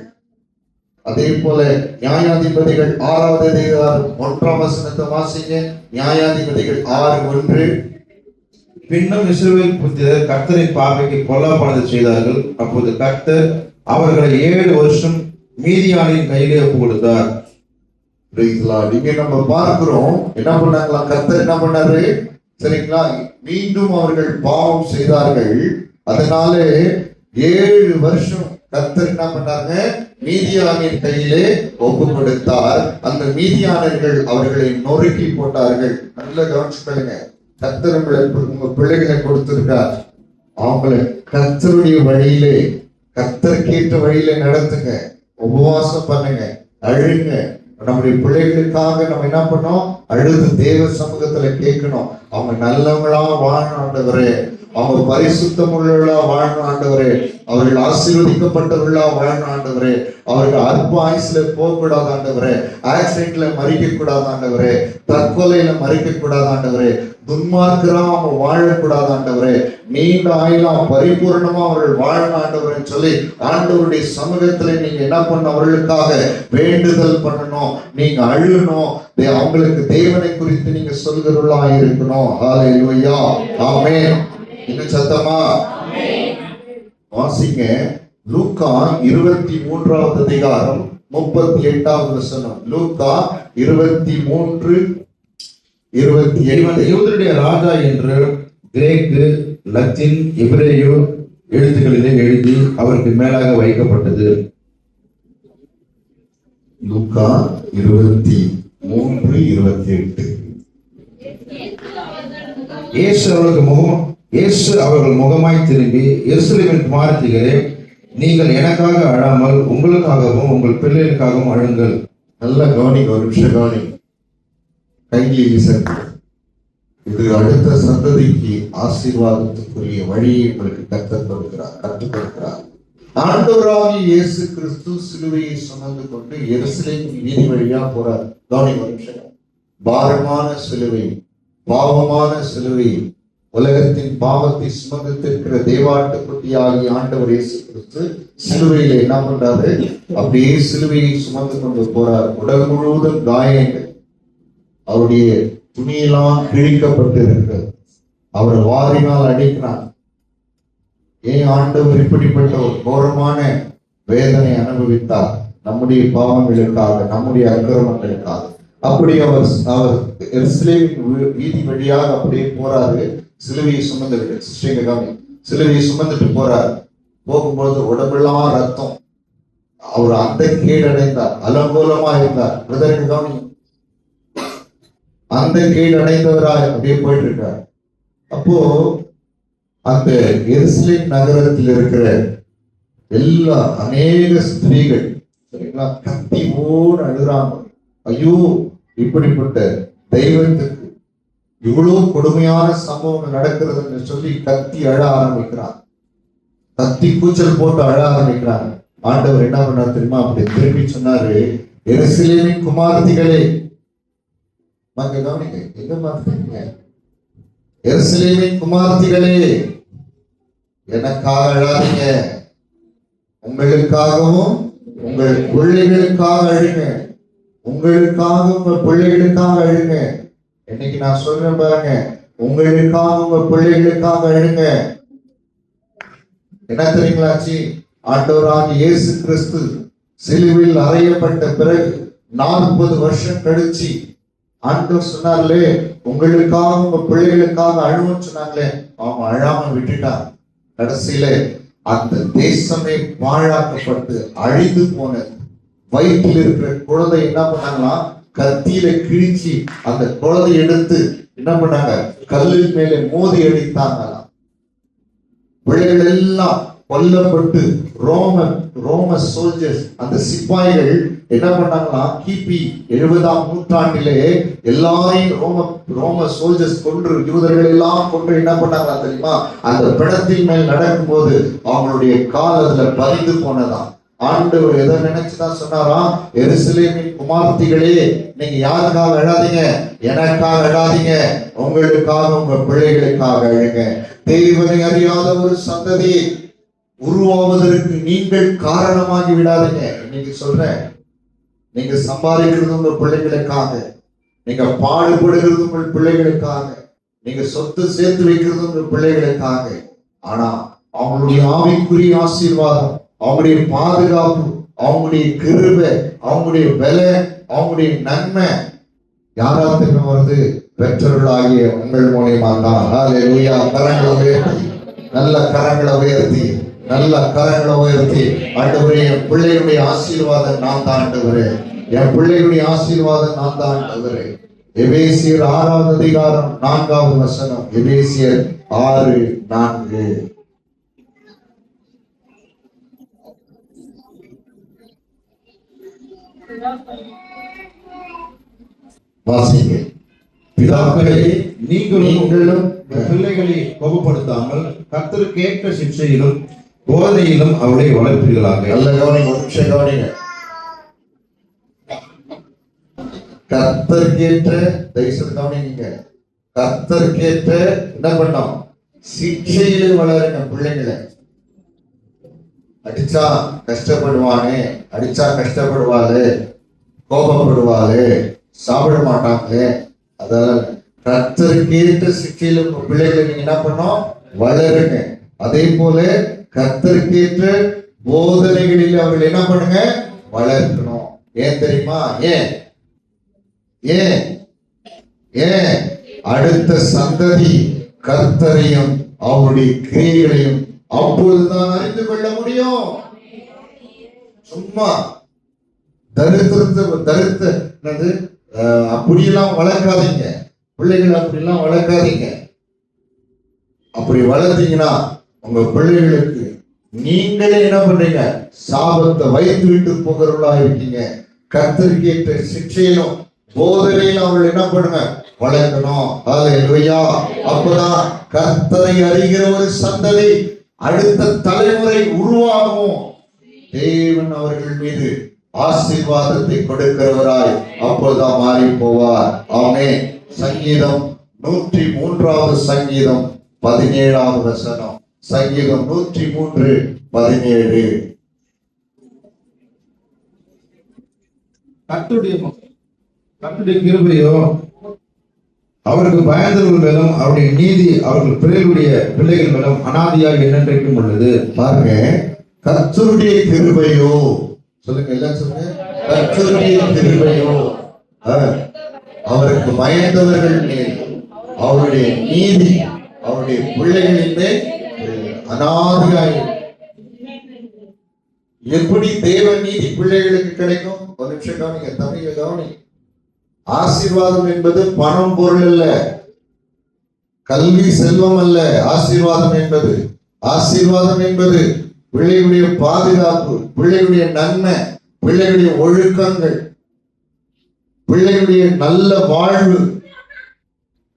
அதே போல நியாயாதிபதிகள் 6வது அதிகாரம் 1ஆம் வசனத்தை வாசிங்க. நியாயாதிபதிகள் 6:1. பின்னும் இஸ்ரவேல் புத்திரர் கர்த்தரின் பார்வைக்கு பொல்லாப்பானதை செய்தார்கள். அப்போது கர்த்தர் அவர்களை 7 வருஷம் மீதியானின் கையிலே ஒப்பு கொடுத்தார். இங்க நம்ம பார்க்கிறோம், என்ன பண்ணாங்களா, கர்த்தர் என்ன பண்ணாரு, சரிங்களா, மீண்டும் அவர்கள் பாவம் செய்தார்கள். அதனால 7 வருஷம் கர்த்தர் என்ன பண்ணாங்க, மீதியானின் கையிலே ஒப்பு கொடுத்தார். அந்த மீதியானர்கள் அவர்களை நொறுக்கி போட்டார்கள். நல்ல கவனிச்சுக்கொள்ளுங்க, கர்த்தர் உங்க பிள்ளைகளை கொடுத்திருக்கார். அவங்களை கர்த்தருடைய வழியிலே, கர்த்தருக்கேற்ற வழியில நடத்துங்க, உபவாசம் பண்ணுங்க, அழுங்க. நம்முடைய பிள்ளைகளுக்காக நம்ம என்ன பண்ணோம், அழுது தேவ சமூகத்துல கேட்கணும். அவங்க நல்லவங்களா வாழணும் ஆண்டவரே, அவங்க பரிசுத்தம் உள்ளவர்களா வாழணும் ஆண்டவரே, அவர்கள் ஆசீர்வதிக்கப்பட்டவர்களா வாழணும் ஆண்டவரே, அவர்கள் அற்ப ஆயுசுல போக கூடாது ஆண்டவரே, ஆக்சிடென்ட்ல மறிக்க கூடாது ஆண்டவரே, தற்கொலையில மறிக்க கூடாது ஆண்டவரே, துன்மார்க்கரா அவங்க வாழக்கூடாது ஆண்டவரே, நீண்ட ஆயுளாம் பரிபூர்ணமா அவர்கள் வாழணும் ஆண்டவரேன்னு சொல்லி ஆண்டவருடைய சமூகத்துல நீங்க என்ன பண்ண, அவர்களுக்காக வேண்டுதல் பண்ணணும், நீங்க அழுகணும், அவங்களுக்கு தேவனை குறித்து நீங்க சொல்கிறவர்களா இருக்கணும். ஹல்லேலூயா, ஆமென். இன்னும் சத்தமா வாசிங்க. லூக்கா 23வது அதிகாரம் 38வது வசனம். லூக்கா 23:28. யூதருடைய ராஜா என்று கிரேக்கு, லத்தீன், எபிரேயு எழுத்துக்களிலே எழுதி அவருக்கு மேலாக வைக்கப்பட்டது. லூக்கா 23:28. இயேசு அவர்கள் முகமாய் திரும்பி, எருசலேமின் குமாரத்திகளே, நீங்கள் எனக்காக அழாமல் உங்களுக்காகவும் உங்கள் பிள்ளைகளுக்காகவும் அழுங்கள். நல்ல கவனிங்க, ஒரு நிமிஷம் கவனி. கையை இது அடுத்த சந்ததிக்கு ஆசீர்வாதத்துக்குரிய வழியை உங்களுக்கு கற்றுக் கொடுக்கிறார். ஆண்டவராகிய இயேசு கிறிஸ்து சிலுவையை சுமந்து கொண்டு எருசலேம் வீதி வழியா போறார். கவனிங்க ஒரு நிமிஷம். பாரமான சிலுவை, பாவமான சிலுவை, உலகத்தின் பாவத்தை சுமந்திருக்கிற தேவாட்டுக்குட்டியாகிய ஆண்டவர் இயேசு கிறிஸ்து சிலுவையில என்ன பண்றாரு, அப்படியே சிலுவையை சுமந்து கொண்டு போறார். உடல் முழுவதும் காயங்கள், அவருடைய துணியெல்லாம் கிழிக்கப்பட்டு இருக்கிறது, அவர் வாரினால் அடிக்கிறார். ஏன் ஆண்டவர் இப்படிப்பட்ட ஒரு கோரமான வேதனை அனுபவித்தார்? நம்முடைய பாவங்களுக்காக, நம்முடைய அக்கிரமங்களுக்காக. அப்படி அவர் எருசலேமின் வீதி வழியாக அப்படியே போறாரு, சிலுவையை சுமந்துட்டு. சிலுவையை சுமந்துட்டு போறாரு. போகும்போது உடம்பெல்லாம் ரத்தம், அவர் அந்த கேடடைந்தார், அலங்கோலமா இருந்தார். பிரதருக்கு கவனி, அந்த கேடடைந்தவராய் அப்படியே போயிட்டு இருக்கார். அப்போ அந்த எருசலேம் நகரத்தில் இருக்கிற எல்லா அநேக ஸ்திரீகள், சரிங்களா, கத்தி ஓடு அழுறாங்க. ஐயோ, இப்படிப்பட்ட தெய்வத்துக்கு இவ்வளவு கொடுமையான சம்பவங்கள் நடக்கிறதுன்னு சொல்லி கத்தி அழ ஆரம்பிக்கிறாங்க, கத்தி கூச்சல் போட்டு அழ ஆரம்பிக்கிறாங்க. ஆண்டவர் என்ன பண்ணார் தெரியுமா? அப்படி திரும்பி சொன்னாரு, எருசலேமின் குமாரத்திகளே, வாங்க கவனிங்க, எங்க பார்த்துட்டீங்க? எருசலேமின் குமாரத்திகளே, எனக்காக அழாதீங்க, உங்களுக்காகவும் உங்கள் பிள்ளைகளுக்காக அழுங்க, உங்களுக்காக உங்க பிள்ளைகளுக்காக அழுங்க. இன்னைக்கு நான் சொல்றேன் பாருங்க, உங்களுக்காக உங்க பிள்ளைகளுக்காக அழுங்க. என்ன தெரியுங்களாச்சு? ஆண்டவராகிய இயேசு கிறிஸ்து சிலுவையில் அறையப்பட்ட பிறகு 40 வருஷம் கழிச்சு ஆண்டவர் சொன்னார்களே, உங்களுக்காக உங்க பிள்ளைகளுக்காக அழுவோன்னு சொன்னாங்களே, அவங்க அழாம விட்டுட்டாங்க. கடைசியில அந்த தேசமே பாழாக்கப்பட்டு அழிந்து போனது. வயிற்றில் இருக்கிற குழந்தை என்ன பண்ணாங்களா, கத்தியில கிழிச்சு அந்த குழந்தை எடுத்து என்ன பண்ணாங்க, கல்லின் மேலே மோதி அடித்தாங்களாம். பிள்ளைகள் எல்லாம் கொல்லப்பட்டு ரோம சோல்ஜர்ஸ், அந்த சிப்பாய்கள் என்ன பண்ணாங்களா, கிபி 70ஆம் நூற்றாண்டிலே எல்லாரையும் ரோம சோல்ஜர்ஸ் கொன்று, யூதர்கள் எல்லாம் கொன்று என்ன பண்ணாங்களா தெரியுமா? அந்த பிணத்தின் மேல் நடக்கும் போது அவங்களுடைய கால் அதுல பதிந்து போனதாம். ஆண்டவர் எதை நினைச்சுதான் சொன்னாரா, எருசலேமின் குமாரத்திகளே, நீங்க யாருக்காக அழாதீங்க, எனக்காக அழாதீங்க, உங்களுக்காக உங்க பிள்ளைகளுக்காக அழுங்க. தேவனை அறியாத ஒரு சந்ததி உருவாவதற்கு நீங்கள் காரணமாகி விடாதீங்க. இன்னைக்கு சொல்றேன், நீங்க சம்பாதிக்கிறது உங்க பிள்ளைகளுக்காக, நீங்க பாடுபடுகிறது உங்கள் பிள்ளைகளுக்காக, நீங்க சொத்து சேர்த்து வைக்கிறது உங்க பிள்ளைகளுக்காக. ஆனா அவங்களுடைய ஆவிக்குரிய ஆசீர்வாதம், அவங்களுடைய பாதுகாப்பு, அவங்களுடைய கிருபை, அவங்களுடைய பல, அவங்களுடைய நன்மை யாராவது வருது? பெற்றோர்களாகிய உங்கள் மூலியமா தான். ஹல்லேலூயா. கரங்களை உயர்த்தி, நல்ல கரங்களை உயர்த்தி, நல்ல கரங்களை உயர்த்தி, ஆண்டவரே, என் பிள்ளைகளுடைய ஆசீர்வாதம் நான் தான் ஆண்டவரே, என் பிள்ளைகளுடைய ஆசீர்வாதம் நான் தான் ஆண்டவரே. எபேசியர் 6ஆம் அதிகாரம் 4ஆவது வசனம். எபேசியர் 6:4. வாசிங்க. பிதாக்களே, நீங்களும் பிள்ளைகளை கோபப்படுத்தாமல் கர்த்தருக்கு ஏற்ற சிக்ஷையிலும் போதனையிலும் அவளை வளர்ப்பீர்களாக. நல்ல கவனிங்க, ஒரு நிமிஷம் கவனிங்க. கர்த்தருக்கேற்ற, தயவுசெய்து கவனிங்க, கர்த்தருக்கேற்ற என்ன பண்ணோம்? சிக்ஷையிலே வளருங்க பிள்ளைங்களை. அடிச்சா கஷ்டப்படுவானே, அடிச்சா கஷ்டப்படுவாளே, கோபப்படுவாளே, சாப்பிட மாட்டாங்க. அதால கர்த்தருக்கேற்ற சிக்ஷையில உங்க பிள்ளைகளை நீங்க என்ன பண்ணோம்? வளருங்க. அதே போல கர்த்தருக்கேற்ற போதனைகளில் அவர்கள் என்ன பண்ணுங்க? வளர்க்கணும். ஏன் தெரியுமா? ஏன் ஏன் ஏன் அடுத்த சந்ததி கர்த்தரையும் அவருடைய கிரியைகளையும் அப்பொழுதுதான் அறிந்து கொள்ள முடியும். சும்மா தரித்திரத்தை அப்படியெல்லாம் வளர்க்காதீங்க பிள்ளைகளை, அப்படியெல்லாம் வளர்க்காதீங்க. அப்படி வளர்த்தீங்கன்னா உங்க பிள்ளைகளுக்கு நீங்களே என்ன பண்றீங்க? சாபத்தை வைத்து விட்டு போகிறவர்களா இருக்கீங்க. கர்த்தருக்கு ஏற்ற சிக்ஷையிலும் போதனையிலும் அவர்கள் என்ன பண்ணுங்க? வளர்க்கணும். ஹல்லேலூயா. அப்பதான் கர்த்தரை அறிகிற ஒரு சந்ததி, அடுத்த தலைமுறை உருவாகும். தேவன் அவர்கள் மீது ஆசீர்வாதத்தை கொடுக்கிறவராய் அப்போதான் மாறி போவார். ஆமென். சங்கீதம் 103வது சங்கீதம் 17வது வசனம். சங்கீதம் 103:17. கர்த்தருடைய கிருபையோ அவருக்கு பயந்தவர்கள் மேலும் அவருடைய நீதி அவர்கள் பிள்ளைகள் மேலும் அனாதியாக என்னென்றைக்கும் உள்ளது. பாருங்க, கர்த்தருடைய கிருபையோ, சொல்லுங்க, எல்லாம் சொல்லுங்க. கர்த்தருடைய கிருபையோ அவருக்கு பயந்தவர்கள் மேல், அவருடைய நீதி அவருடைய பிள்ளைகளின் மேல் அனாதியாய். எப்படி தேவ நீதி பிள்ளைகளுக்கு கிடைக்கும்? ஒரு நிமிஷம் கவனிங்க, தமிழ கவனி. ஆசீர்வாதம் என்பது பணம், பொருள் அல்ல, கல்வி, செல்வம் அல்ல. ஆசீர்வாதம் என்பது பிள்ளைகளுடைய பாதுகாப்பு, பிள்ளைகளுடைய நன்மை, பிள்ளைகளுடைய ஒழுக்கங்கள், பிள்ளைகளுடைய நல்ல வாழ்வு.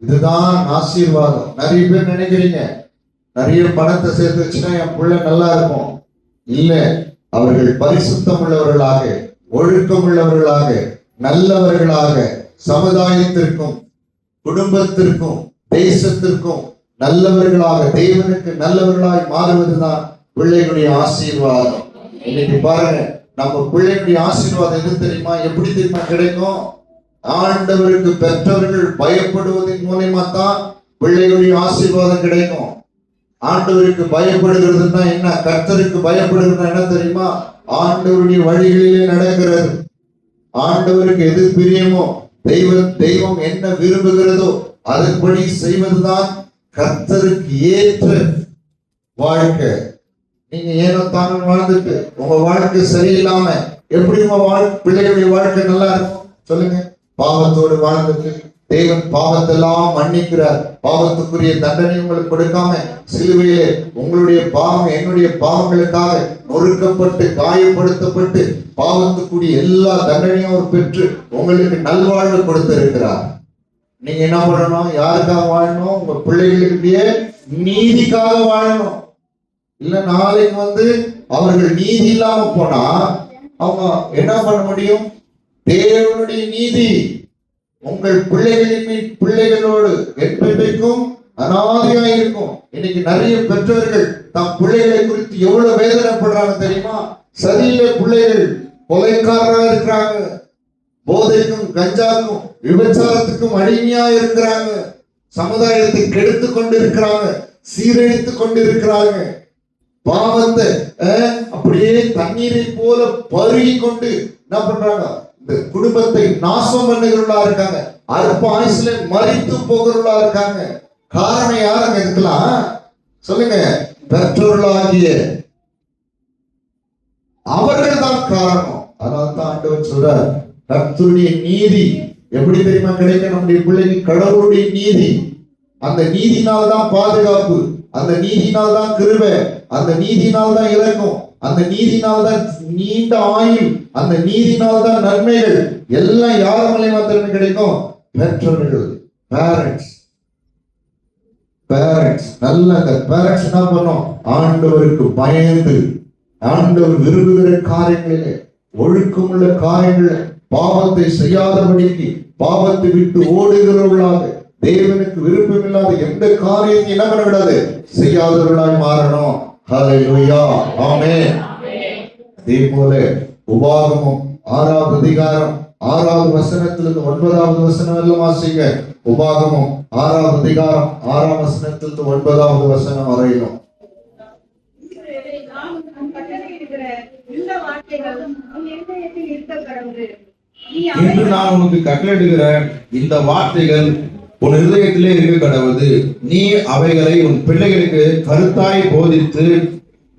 இதுதான் ஆசீர்வாதம். நிறைய பேர் நினைக்கிறீங்க, நிறைய பணத்தை சேர்த்து வச்சுன்னா என் பிள்ளை நல்லா இருக்கும். இல்ல, அவர்கள் பரிசுத்தம் உள்ளவர்களாக, ஒழுக்கம் உள்ளவர்களாக, நல்லவர்களாக, சமுதாயத்திற்கும் குடும்பத்திற்கும் தேசத்திற்கும் நல்லவர்களாக, தேவனுக்கு நல்லவர்களாய் மாறுவதுதான் பிள்ளைகளுடைய ஆசீர்வாதம். இன்னைக்கு பாருங்க, நம்ம பிள்ளைகளுடைய ஆசீர்வாதம் எது தெரியுமா? எப்படி தெரியுமா கிடைக்கும்? ஆண்டவருக்கு பெற்றவர்கள் பயப்படுவதன் மூலமா தான் பிள்ளைகளுடைய ஆசீர்வாதம் கிடைக்கும். ஆண்டவருக்கு பயப்படுகிறதுனா என்ன? கர்த்தருக்கு பயப்படுகிறதுனா என்ன தெரியுமா? ஆண்டவருடைய வழிகளிலே நடக்கிறது. ஆண்டவருக்கு எது பிரியமோ, தெய்வம் என்ன விரும்புகிறதோ அதன்படி செய்வதுதான் கர்த்தருக்கு ஏற்ற வாழ்க்கை. நீங்க ஏனோ தானே வாழ்ந்துட்டு உங்க வாழ்க்கை சரியில்லாம எப்படி உங்க பிள்ளைகளுடைய வாழ்க்கை நல்லா இருக்கும் சொல்லுங்க? பாவத்தோடு வாழ்ந்துட்டு தேவன் பாவத்தெல்லாம் மன்னிக்கிறார். பாவத்துக்குரிய தண்டனை உங்களுக்கு கொடுக்காம சிலுவையிலே உங்களுடைய பாவம் என்னுடைய பாவங்களுக்காக நொறுக்கப்பட்டு காயப்படுத்தப்பட்டு பாவத்துக்குரிய எல்லா தண்டனையும் அவர் பெற்று உங்களுக்கு நல்வாழ்வு கொடுத்திருக்கிறார். நீங்க என்ன பண்ணணும்? யாருக்காக வாழணும்? உங்க பிள்ளைகளுடைய நீதிக்காக வாழணும். இல்ல நாளைக்கு அவர்கள் நீதி இல்லாம போனா அவங்க என்ன பண்ண முடியும்? தேவனுடைய நீதி உங்கள் பிள்ளைகளோடு என்றைக்கும் அனாதையா இருக்கும். இன்னைக்கு நிறைய பெற்றோர்கள் தம் பிள்ளைகளை குறித்து எவ்வளவு வேதனைப்படுறாங்க தெரியுமா? சரியில்லை, பிள்ளைகள் கொலைக்காரராக இருக்கிறாங்க, போதைக்கும் கஞ்சாக்கும் விபச்சாரத்துக்கும் அடிமையா இருக்கிறாங்க, சமுதாயத்தை கெடுத்து கொண்டு இருக்கிறாங்க, சீரழித்து கொண்டு இருக்கிறாங்க, பாவத்தை அப்படியே தண்ணீரை போல பருகி கொண்டு என்ன பண்றாங்க? இந்த குடும்பத்தை நாசம் பண்ணுகிறவர்களா இருக்காங்க, அற்ப ஆயுசுல மறித்து போகிறவர்களா இருக்காங்க. காரணம் யாருங்க இருக்கலாம்? சொல்லுங்க. பெற்றோர்களாகிய அவர்கள் தான் காரணம். அதனால தான் ஆண்டவர் சொல்றார், கர்த்தருடைய நீதி எப்படி தெரியுமா கிடைக்கும்? நம்முடைய பிள்ளைக்கு கடவுளுடைய நீதி. அந்த நீதினால்தான் பாதுகாப்பு, அந்த நீதினால்தான் கிருபை, அந்த நீதினால்தான் இரக்கம், அந்த நீதினால்தான் நீண்ட ஆயுள், அந்த நீதினால்தான் நன்மைகள் எல்லாம் யார் மூலமா திரும்ப கிடைக்கும்? பெற்றோர்கள், பேரண்ட்ஸ். நல்ல பேரண்ட்ஸ் என்ன பண்ணும்? ஆண்டவருக்கு பயந்து, ஆண்டவர் விரும்புகிற காரியங்களிலே, ஒழுக்கமுள்ள காரியங்களில் பாவத்தை செய்யாதபடிக்கு, பாவத்தை விட்டு ஓடுகிறவர்களாக, தேவனுக்கு விருப்பமில்லாத எந்த காரியத்தையும் என்ன பண்ணக்கூடாது? செய்யாதவர்களாய் மாறணும். ஹல்லேலூயா, ஆமென். அதே போல உபாகமம் 6வது அதிகாரம் 6வது வசனத்திலிருந்து 9வது வசனம் எல்லாம் வாசிங்க. உபாகமம் 6வது அதிகாரம் 6ஆம் வசனத்திலிருந்து 9வது வசனம் வரையிலும். இன்று நான் உனக்கு கட்டளையிடுகிற இந்த வார்த்தைகள் உன் இருதயத்திலே இருக்க கடவுது. நீ அவைகளை உன் பிள்ளைகளுக்கு கருத்தாய் போதித்து,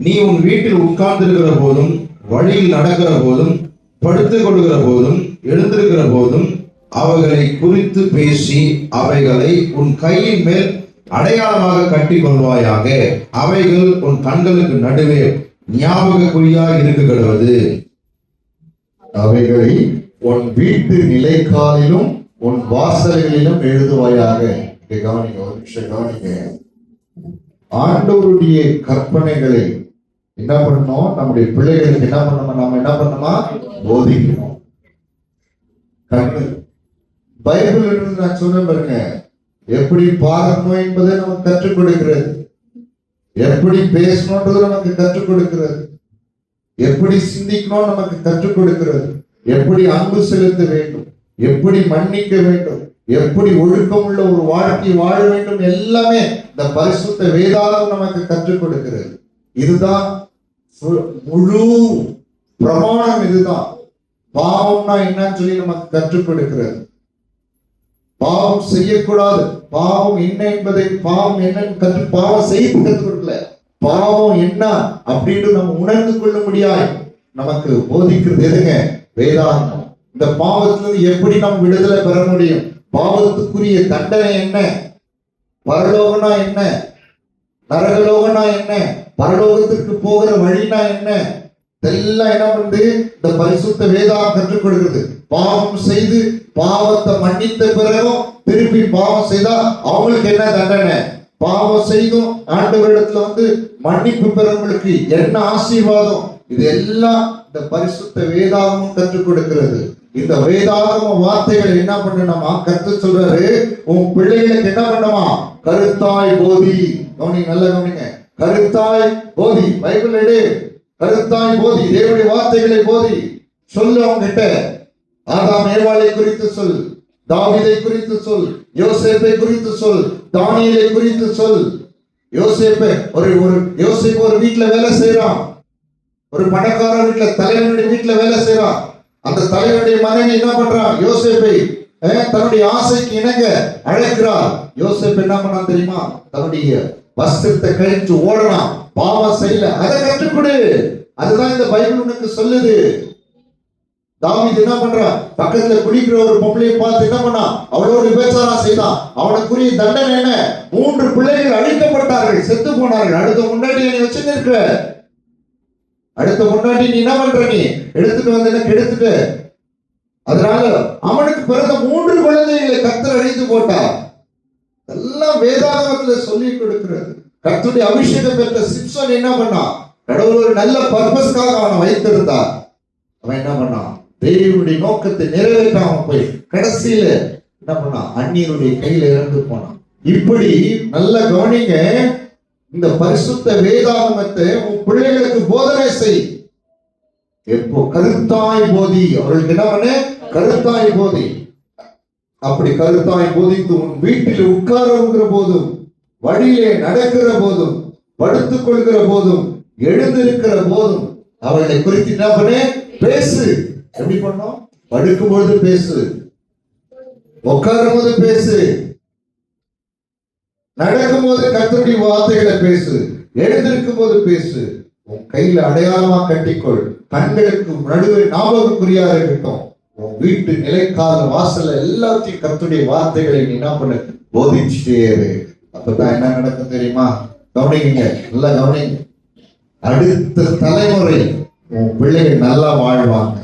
நீ உன் வீட்டில் உட்கார்ந்திருக்கிற போதும், வழியில் நடக்கிற போதும், படுத்துக் கொள்கிற போதும், எழுந்திருக்கிற போதும் அவைகளை குறித்து பேசி, அவைகளை உன் கையின் மேல் அடையாளமாக கட்டி கொள்வாயாக. அவைகள் உன் கண்களுக்கு நடுவே ஞாபக குறியாக இருக்க கடவுது. அவைகளை உன் வீட்டு நிலைக்காலிலும் உன் வாசல்களிலும் எழுதுவாயாக. கவனிங்க, ஒரு நிமிஷம் கவனிங்க. ஆண்டவருடைய கற்பனைகளை என்ன பண்ணணும்? நம்முடைய பிள்ளைகளுக்கு என்ன பண்ணணும்? நம்ம என்ன பண்ணணுமா? போதிக்கணும். கண்ணு பைபிள் நான் சொன்ன பாருங்க, எப்படி பார்க்கணும் என்பதை நமக்கு கற்றுக் கொடுக்கிறது, எப்படி பேசணும்ன்றது நமக்கு கற்றுக் கொடுக்கிறது, எப்படி சிந்திக்கணும் நமக்கு கற்றுக் கொடுக்கிறது, எப்படி அன்பு செலுத்த வேண்டும், எப்படி மன்னிக்க வேண்டும், எப்படி ஒழுக்கம் உள்ள ஒரு வாழ்க்கை வாழ வேண்டும், எல்லாமே இந்த பரிசுத்த வேதாகம் நமக்கு கற்றுக் கொடுக்கிறது. இதுதான் முழு பிரமாணம். இதுதான் பாவம்னா என்னன்னு சொல்லி நமக்கு கற்றுக் கொடுக்கிறது. பாவம் செய்யக்கூடாது, பாவம் என்ன என்பதை, பாவம் என்னன்னு பாவம் செய்து கற்றுக் கொடுக்கல, பாவம் என்ன அப்படின்னு நம்ம உணர்ந்து கொள்ள முடியாது நமக்கு போதிக்கிறது எதுங்க? வேதாந்தம். இந்த பாவத்திலிருந்து எப்படி நாம் விடுதலை பெற முடியும்? பாவத்துக்குரிய தண்டனை என்ன? பரலோகனா என்ன? நரகலோகனா என்ன? பரலோகத்திற்கு போகிற வழினா என்ன? இதெல்லாம் என்ன பண்ணுது? இந்த பரிசுத்த வேதாகம் கற்றுக் கொடுக்கிறது. பாவம் செய்து பாவத்தை மன்னித்த பிறகும் திருப்பி பாவம் செய்தா அவங்களுக்கு என்ன தண்டனை? பாவம் செய்தும் ஆண்டவரிடத்துல மன்னிப்பு பெறவங்களுக்கு என்ன ஆசீர்வாதம்? இது எல்லாம் இந்த பரிசுத்த வேதாகமும் கற்றுக் கொடுக்கிறது. இந்த வேதாகம வார்த்தைகள் என்ன பண்ணணுமா? கர்த்தர் சொல்றாரு, உன் பிள்ளைகளுக்கு என்ன பண்ணுமா? கருத்தாய் போதி. கவனிங்க, நல்ல கவனிங்க. கருத்தாய் போதி. பைபிள் எடு. கருத்தாய் போதி. தேவனுடைய வார்த்தைகளை போதி. சொல்லு அவங்க கிட்ட. ஆதாம் ஏவாளை குறித்து சொல், தாவீதை குறித்து சொல், யோசேப்பை குறித்து சொல், தானியேலை குறித்து சொல். யோசேப்பு ஒரு வீட்டுல வேலை செய்யறான். ஒரு பணக்கார வீட்டுல, தலைவனுடைய வீட்டுல வேலை செய்யறான். அந்த தலைவனுடைய மனைவி என்ன பண்றான்? யோசேப்பை தன்னுடைய ஆசைக்கு இணங்க அழைக்கிறார். யோசேப்பு என்ன பண்ணான் தெரியுமா? தன்னுடைய வஸ்திரத்தை கழித்து ஓடலாம். பாவம் செய்யல. அதை கற்றுக்கொடு. அதுதான் இந்த பைபிள் உனக்கு சொல்லுது. தாவீது என்ன பண்றான்? பக்கத்துல குடிக்கிற ஒரு பொம்பளையை பார்த்து என்ன பண்ணா? அவளோடு விபச்சாரம் செய்தான். அவனுக்குரிய தண்டனை என்ன? 3 பிள்ளைகள் அழிக்கப்பட்டார்கள், செத்து போனார்கள். அடுத்த முன்னாடி நீ வச்சுட்டு இருக்க. அடுத்த முன்னாடி நீ என்ன பண்ற? நீ எடுத்துட்டு வந்து என்ன கெடுத்துட்டு. அதனால அவனுக்கு பிறந்த 3 குழந்தைகளை கர்த்தர் அழித்து போட்டார். எல்லாம் வேதாகமத்துல சொல்லி கொடுக்கிறது. கர்த்தருடைய அபிஷேகம் பெற்ற சிம்சன் என்ன பண்ணா? கடவுள் ஒரு நல்ல பர்பஸ்க்காக அவனை வைத்திருந்தார். அவன் என்ன பண்ணான்? தேவனுடைய நோக்கத்தை நிறைவேற்றாம போய் கடைசியில என்ன பண்ணா? அந்நியருடைய கையில இறந்து போனான். இப்படி நல்ல கவனிங்க. இந்த பரிசுத்த வேதாகமத்தை உன் பிள்ளைகளுக்கு போதனை செய். எப்போ? கருத்தாய் போதி. அவர்களுக்கு என்ன பண்ண? கருத்தாய் போதி. அப்படி கருத்தாய் போதித்து உன் வீட்டில் உட்காருகிற போதும், வழியிலே நடக்கிற போதும், படுத்துக் கொள்கிற போதும், எழுந்திருக்கிற போதும் அவர்களை குறித்து என்ன பண்ண? பேசு. எப்படி பண்ணோம்? படுக்கும் பொழுது பேசு, உட்காரும் போது பேசு, நடக்கும் போது கர்த்தருடைய வார்த்தைகளை பேசு, எழுந்திருக்கும் போது பேசு. உன் கையில அடையாளமா கட்டிக்கொள். கண்களுக்கு நடுவே ஞாபகக்குறியா இருக்கட்டும். உன் வீட்டு நிலைக்கால வாசல்ல எல்லாத்தையும் கர்த்தருடைய வார்த்தைகளை நீ என்ன பண்ண? போதிச்சுட்டே இரு. அப்பதான் என்ன நடக்கும் தெரியுமா? கவனிங்க, நல்லா கவனிங்க. அடுத்த தலைமுறை உன் பிள்ளைகள் நல்லா வாழ்வாங்க.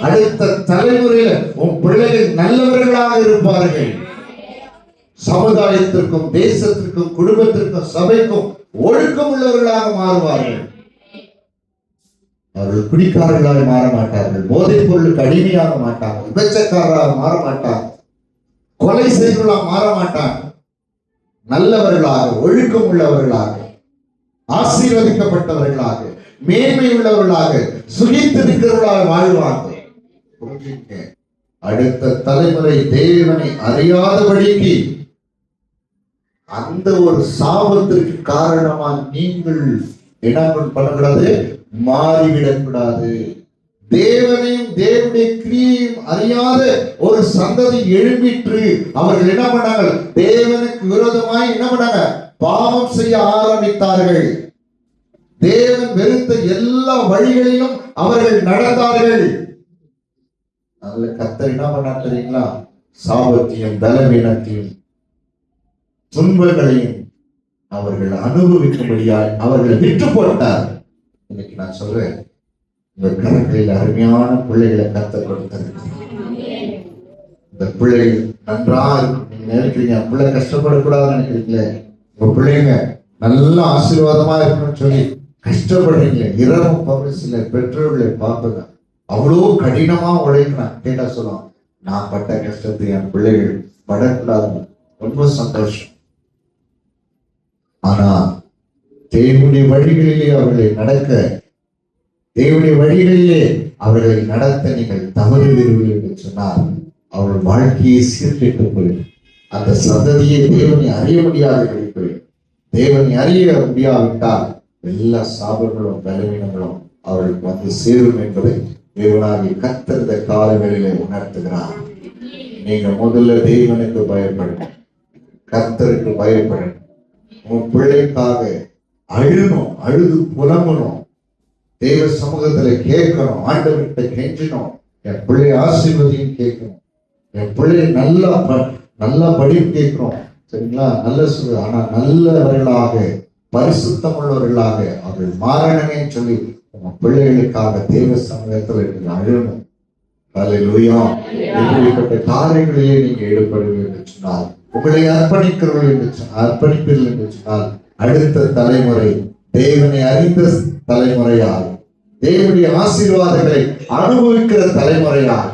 அடுத்த தலைமுறையில உன் பிள்ளைகள் நல்லவர்களாக இருப்பார்கள். சமுதாயத்திற்கும், தேசத்திற்கும், குடும்பத்திற்கும், சபைக்கும் ஒழுக்கம் உள்ளவர்களாக மாறுவார்கள். அவர்கள் குடிக்காரர்களாக மாற மாட்டார்கள். போதைப் பொருளுக்கு அடிமையாக மாட்டார்கள். விபச்சாரராக மாற மாட்டார்கள். கொலை செய்தவர்களாக மாற மாட்டார்கள். நல்லவர்களாக, ஒழுக்கம் உள்ளவர்களாக, ஆசீர்வதிக்கப்பட்டவர்களாக, மேன்மை உள்ளவர்களாக, சுகித்திருக்கிறவர்களாக வாழ்வார்கள். அடுத்த தலைமுறை தேவனை அறியாதபடிக்கு அந்த ஒரு சாபத்திற்கு காரணமா நீங்கள் என்ன பண்ணக்கூடாது? மாறிவிடக்கூடாது. தேவனையும் தேவனுடைய கிரியையும் அறியாத ஒரு சந்ததி எழும்பிற்று. அவர்கள் என்ன பண்ணாங்க? தேவனுக்கு விரோதமாய் என்ன பண்ணாங்க? பாவம் செய்ய ஆரம்பித்தார்கள். தேவன் வெறுத்த எல்லா வழிகளிலும் அவர்கள் நடந்தார்கள். அதுல கர்த்தர் என்ன பண்ணார் தெரியுங்களா? சாபத்தையும் பலவீனத்தையும் துன்பங்களையும் அவர்கள் அனுபவிக்கும்படியாய் அவர்களை விட்டு போட்டார். இன்னைக்கு நான் சொல்றேன், இந்த கரங்களில் அருமையான பிள்ளைகளை கர்த்தர் கொடுத்திருக்கிறார். இந்த பிள்ளைகள் நன்றா இருக்கும். நீங்க நினைக்கிறீங்க பிள்ளை கஷ்டப்படக்கூடாதுன்னு நினைக்கிறீங்களே, உங்க பிள்ளைங்க நல்ல ஆசீர்வாதமா இருக்கணும்னு சொல்லி கஷ்டப்படுறீங்க. இரவும் பகலும் சில பெற்றோர்களை பார்ப்பங்க, அவ்வளோ கடினமா உழைக்கணும். கேட்டா சொல்லுவான், நான் பட்ட கஷ்டத்தை என் பிள்ளைகள் படக்கூடாது. ரொம்ப சந்தோஷம். ஆனா தேவனுடைய வழிகளிலே அவர்களை நடக்க, தேவனுடைய வழிகளிலே அவர்களை நடத்த நீங்கள் தவறுவீர்கள் என்று சொன்னார், அவர்கள் வாழ்க்கையை சீர்கெட்டு போயிடும். அந்த சந்ததியை தேவனை அறிய முடியாது போயிடும். தேவனை அறிய முடியாவிட்டால் எல்லா சாபங்களும் பலவீனங்களும் அவர்களுக்கு வந்து சேரும் என்பதை தேவனாகி கர்த்தர் இந்த காலங்களிலே உணர்த்துகிறார். நீங்க முதல்ல தேவனுக்கு பயப்படணும், கர்த்தருக்கு பயப்படணும். உன் பிள்ளைக்காக அழுணும், அழுது புலம்பணும், தேவ சமூகத்துல கேட்கணும், ஆண்டவர்கிட்ட கெஞ்சணும். என் பிள்ளை ஆசீர்வதியும் கேட்கணும், என் பிள்ளை நல்லா படிப்பு கேட்கணும். சரிங்களா? நல்ல ஆனா நல்லவர்களாக, பரிசுத்தம் உள்ளவர்களாக அவர்கள் மாறணுமே சொல்லி உங்க பிள்ளைகளுக்காக தேவ சமூகத்தில் நீங்க அழுணும். அல்லேலூயா. இப்படிப்பட்ட காரியங்களிலே நீங்க ஈடுபடுவீர்கள் என்று சொன்னால், உங்களை அர்ப்பணிப்பீர்கள் என்று சொன்னால், அடுத்த தலைமுறை தேவனை அறிந்த தலைமுறையாகும். தேவனுடைய ஆசீர்வாதங்களை அனுபவிக்கிற தலைமுறையாய்,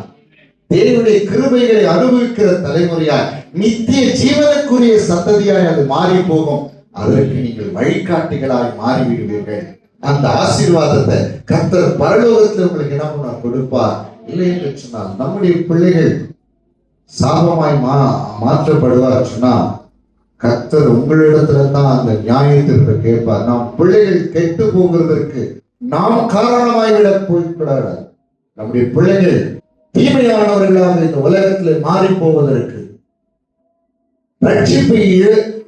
தேவனுடைய கிருபைகளை அனுபவிக்கிற தலைமுறையாய், நித்திய ஜீவனுக்குரிய சந்ததியாய் அது மாறி போகும். அதற்கு நீங்கள் வழிகாட்டிகளாய் மாறிவிடுவீர்கள். அந்த ஆசீர்வாதத்தை கர்த்தர் பரலோகத்தில் உங்களுக்கு என்ன பண்ண கொடுப்பார். இல்லை என்று சொன்னால் நம்முடைய பிள்ளைகள் சாபமாய் மாற்றப்படுவார் சொன்னா கர்த்தர் உங்களிடத்துல தான் அந்த நியாயத்திற்கு கேட்பார். நாம் பிள்ளைகள் கெட்டு போகிறதற்கு நாம் காரணமாய் விட போய்விடாது. நம்முடைய பிள்ளைகள் தீமையானவர்களாக இந்த உலகத்தில் மாறி போவதற்கு,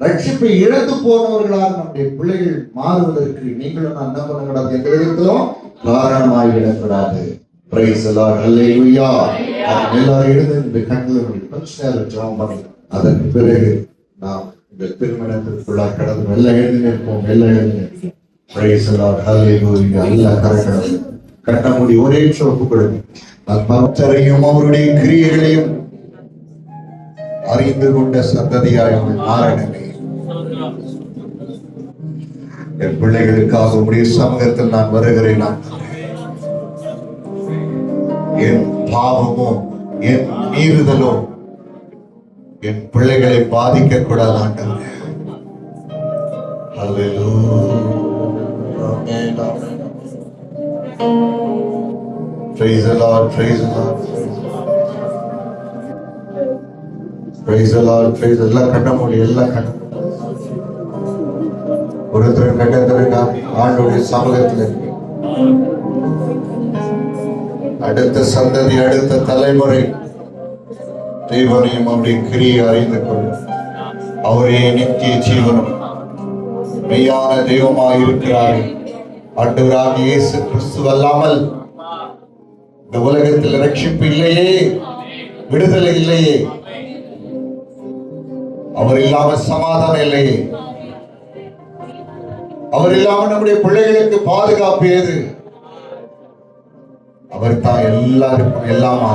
ரட்சிப்பை இழந்து போனவர்களாக நம்முடைய பிள்ளைகள் மாறுவதற்கு நீங்களும் நான் என்ன பண்ணக்கூடாது, எந்த விதத்திலும் காரணமாய் விடக்கூடாது. பிரைஸ் தி லார்ட், ஹல்லேலூயா. எல்லாரும் எழுந்து இந்த கண்களை கொஞ்ச நேரம் ஜெபம் பண்ணி அதற்கு பிறகு நாம் இந்த திருமணத்திற்குள்ளாக கடந்து எல்லாம் எழுதி நிற்போம். எல்லாம் எழுதி நிற்போம். பிரைஸ் தி லார்ட், ஹல்லேலூயா. எல்லா கரங்களும் கட்ட மூடி ஒரே ஒப்பு கொடுங்க. பக்தரையும் அவருடைய கிரியைகளையும் அறிந்து கொண்ட சந்ததியாய் மாறணுமே. என் பிள்ளைகளுக்காக உடைய சமூகத்தில் நான் வருகிறேன். என் பாவமும் என் மீறுதலும் என் பிள்ளைகளை பாதிக்க கூடாது ஆண்டவரே. Praise the Lord, praise the Lord, praise the Lord, praise the Lord. எல்லாம் கட்ட முடியும், எல்லாம் கட்ட ஒருத்தர் கட்டத்திற்கா ஆண்டுடைய சமூகத்தில் அடுத்த சந்ததி, அடுத்த தலைமுறை தேவனையும் அவருடைய கிரியை அறிந்து கொள்ளும். அவரே நித்திய ஜீவனும் மெய்யான தெய்வமாக இருக்கிறார்கள். ஆண்டவராக இயேசு கிறிஸ்து அல்லாமல் இந்த உலகத்தில் ரட்சிப்பு இல்லையே, விடுதலை இல்லையே. அவர் இல்லாமல் சமாதானம் இல்லையே. அவர் இல்லாமல் நம்முடைய பிள்ளைகளுக்கு பாதுகாப்பு ஏது? அவர் தான் எல்லாருக்கும் எல்லாமா.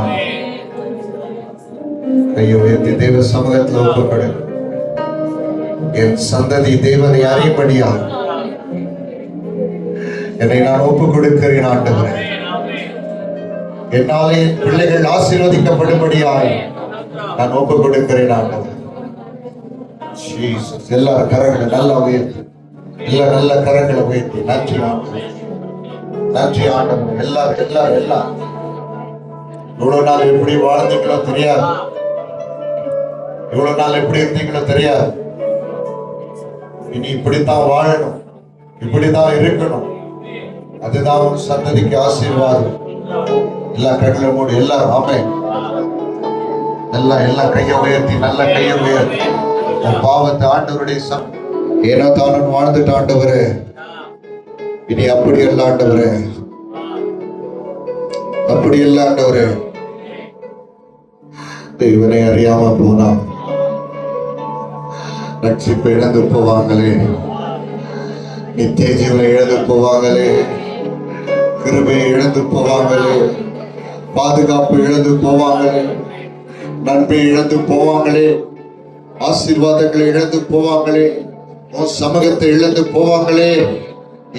கையை உயர்த்தி தேவ சமூகத்தில் ஒப்புக்கொடு. என் சந்ததி தேவனை அறியும்படியா என்னை நான் ஒப்புக் கொடுக்கிறேன் ஆண்டவரே. என்னாலே என் பிள்ளைகள் ஆசீர்வதிக்கப்படும்படியாய் நான் ஒப்புக் கொடுக்கிறேன் ஆண்டவரே. எல்லா கரங்களை நல்லா உயர்த்தி, எல்லா நல்ல கரங்களை உயர்த்தி நன்றி ஆண்டவரே, நன்றி ஆண்டவரே. எல்லாம் இவ்வளவு நாள் எப்படி வாழ்ந்தீங்களோ தெரியாது, இவ்வளவு நாள் எப்படி இருந்தீங்களோ தெரியாது. இனி இப்படித்தான் வாழணும், இப்படித்தான் இருக்கணும். அதுதான் ஒரு சந்ததிக்கு ஆசீர்வாதம். எல்லா கண்களை மூடி எல்லாரும் ஆமென். எல்லாம் கையை உயர்த்தி, நல்ல கையை உயர்த்தி உன் பாவத்தை ஆண்டவருடைய ஏனோ தானும் வாழ்ந்துட்டு ஆண்டவரே, இனி அப்படி அல்ல ஆண்டவரே, அப்படி இல்ல ஆண்டவரே. இவனை அறியாம போனா ரட்சிப்பை இழந்து போவாங்களே, நித்திய ஜீவனை இழந்து போவாங்களே, கிருபையை இழந்து போவாங்களே, பாதுகாப்பு இழந்து போவாங்களே, நன்மை இழந்து போவாங்களே, ஆசீர்வாதங்களை இழந்து போவாங்களே, உன் சமூகத்தை இழந்து போவாங்களே.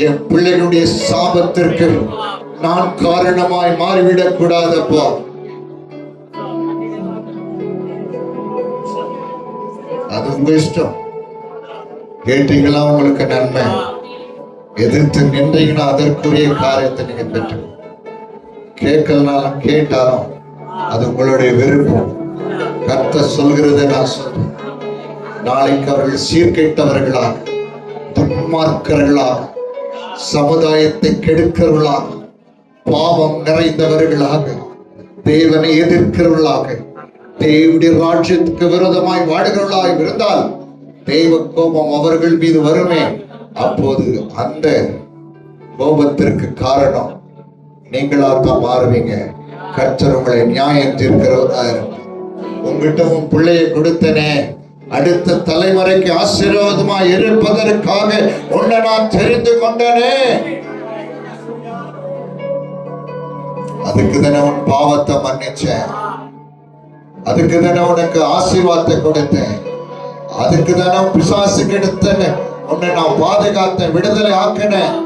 என் பிள்ளைகளுடைய சாபத்திற்கு நான் காரணமாய் மாறிவிடக் கூடாதப்பா. அது உங்க இஷ்டம். கேட்டீங்களா உங்களுக்கு நன்மை, எதிர்த்து நின்றீங்கன்னா அதற்குரிய காரியத்தை நீங்க பெற்று, கேட்கலனாலும் கேட்டாலும் அது உங்களுடைய விருப்பம். கர்த்தர் சொல்கிறதை நான் சொல்றேன். நாளைக்கு அவர்கள் சீர்கெட்டவர்களாக, துன்மார்க்கர்களாக, சமுதாயத்தை கெடுக்கிறவர்களாக, பாவம் நிறைந்தவர்களாக, தேவனை எதிர்க்கிறவர்களாக, தேவனுடைய ராஜ்யத்துக்கு விரோதமாய் வாடுகிறவர்களாக இருந்தால் தெய்வ கோபம் அவர்கள் மீது வருமே. அப்போது அந்த கோபத்திற்கு காரணம் நீங்களாத்தான் மாறுவீங்க. கர்த்தர் உங்களை நியாயம் தீர்க்கிறவராக. உங்ககிட்ட உன் பிள்ளையை கொடுத்தனே, அடுத்த தலைமுறைக்கு ஆசீர்வாதமா இருப்பதற்காக உன்னை நான் தெரிந்து கொண்டனே. அதுக்கு தானே உன் பாவத்தை மன்னிச்சேன், அதுக்கு தானே உனக்கு ஆசீர்வாதத்தை கொடுத்தேன், அதுக்கு தானே பிசாசு கெடுத்தேன், உன்னை நான் பாதுகாத்த, விடுதலை ஆக்கினேன்.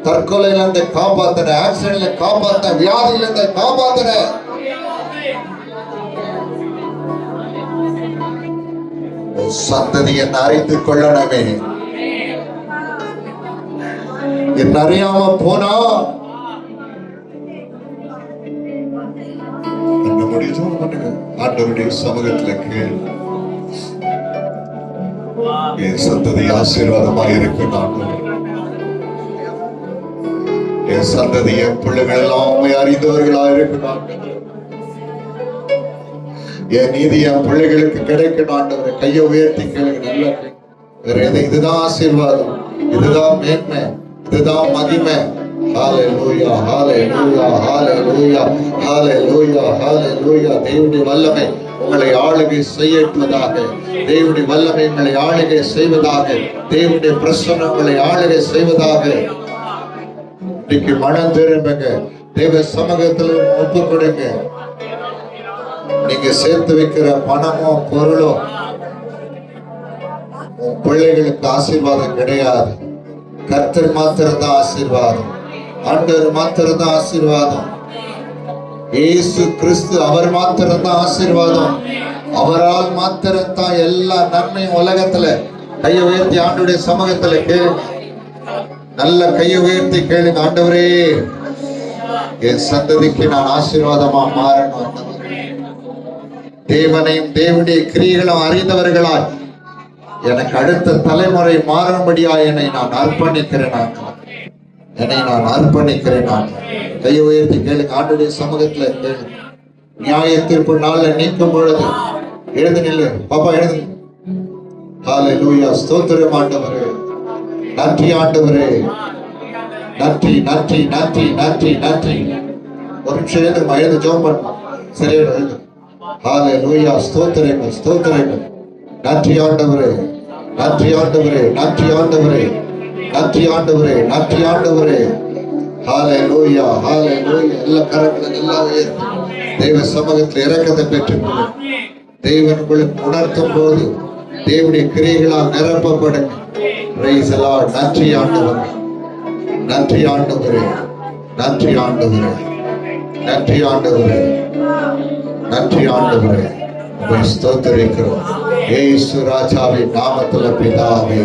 தற்கொலையில இருந்து காப்பாத்துற, ஆக்சிடென்ட்ல காப்பாத்துற, வியாதியில இருந்து காப்பாத்துற. சந்ததி என்ன அறிந்து கொள்ளணுமே. என்ன அறியாம போனா என்ன முடியுதோ பண்ணுங்க. ஆண்டவருடைய சமூகத்துல கேள். என் சந்ததி ஆசீர்வாதமா இருக்கணும். என் சந்ததி, என் பிள்ளைகள் எல்லாம் அறிந்தவர்களா இருக்கணும். என் நீதி என் பிள்ளைகளுக்கு கிடைக்கணும். ஆண்டவரை கையை உயர்த்தி கேளுங்க. நல்ல வேற எது? இதுதான் ஆசீர்வாதம், இதுதான் மேன்மை, இதுதான் மகிமை. ஹalleluya, ஹalleluya, ஹalleluya, ஹalleluya, ஹalleluya. தேவனுடைய வல்லமை உங்களை ஆளுகை செய்யட்டுவதாக. தேவனுடைய வல்லமை உங்களை ஆளுகை செய்வதாக. தேவனுடைய பிரசன்னம் உங்களை ஆளுகை செய்வதாக. இன்னைக்கு மனம் திரும்புங்க. தேவ சமூகத்தில் ஒப்பு கொடுங்க. நீங்க சேர்த்து வைக்கிற பணமோ பொருளோ உன் பிள்ளைகளுக்கு ஆசீர்வாதம் கிடையாது. கர்த்தர் மாத்திரம் தான் ஆசீர்வாதம். ஆண்டவர் மாத்திரம் தான் ஆசீர்வாதம். இயேசு கிறிஸ்து அவர் மாத்திரம் தான் ஆசீர்வாதம். அவரால் மாத்திரம் தான் எல்லா நன்மையும் உலகத்துல. கையை உயர்த்தி ஆண்டவருடைய சமூகத்துல கேளு. நல்ல கையை உயர்த்தி கேளுங்க. ஆண்டவரே, என் சந்ததிக்கு நான் ஆசீர்வாதமா மாறணும். தேவனையும் தேவனுடைய கிரியைகளும் அறிந்தவர்களாய் எனக்கு அடுத்த தலைமுறை மாறும்படியா என்னை நான் அர்ப்பணிக்கிறேன். என்னை நான் அர்ப்பணிக்கிறேன். கையை உயர்த்தி கேளுங்க. ஆண்டுடைய சமூகத்துல கேளு. நியாய தீர்ப்பு நாள்ல நீக்கும் பொழுது எழுந்து நில்லு. பாப்பா எழுது. ஹalleluya. ஸ்தோத்திரம் ஆண்டவரே. நன்றி ஆண்டவரே. நன்றி நன்றி நன்றி நன்றி நன்றி. ஒரு நிமிஷம் எழுந்து ஜெபம் பண்ணலாம். சரியா எழுது. ஹalleluya. ஸ்தோத்திரங்கள் ஸ்தோத்திரங்கள். நன்றி ஆண்டவரே. நன்றி ஆண்டவரே. நன்றி ஆண்டவரே. நன்றி ஆண்டவரே. நன்றி ஆண்டவரே. ஹalleluya, ஹalleluya. எல்லா கரங்களும் எல்லாம் உயர்த்தி தேவ சமூகத்தில் இரக்கத்தை பெற்றுக்கொள்ளுங்க. தேவன் உங்களுக்கு உணர்த்தும் போது தேவனுடைய கிரியைகளால் நிரப்பப்படுங்க. Praise the Lord. நன்றி ஆண்டவரே. நன்றி ஆண்டவரே. நன்றி ஆண்டவரே. நன்றி ஆண்டவரே. நன்றி ஆண்டவரே. ஸ்தோத்திரிக்கிறோம். இயேசு ராஜாவின் நாமத்தில் பிதாவே.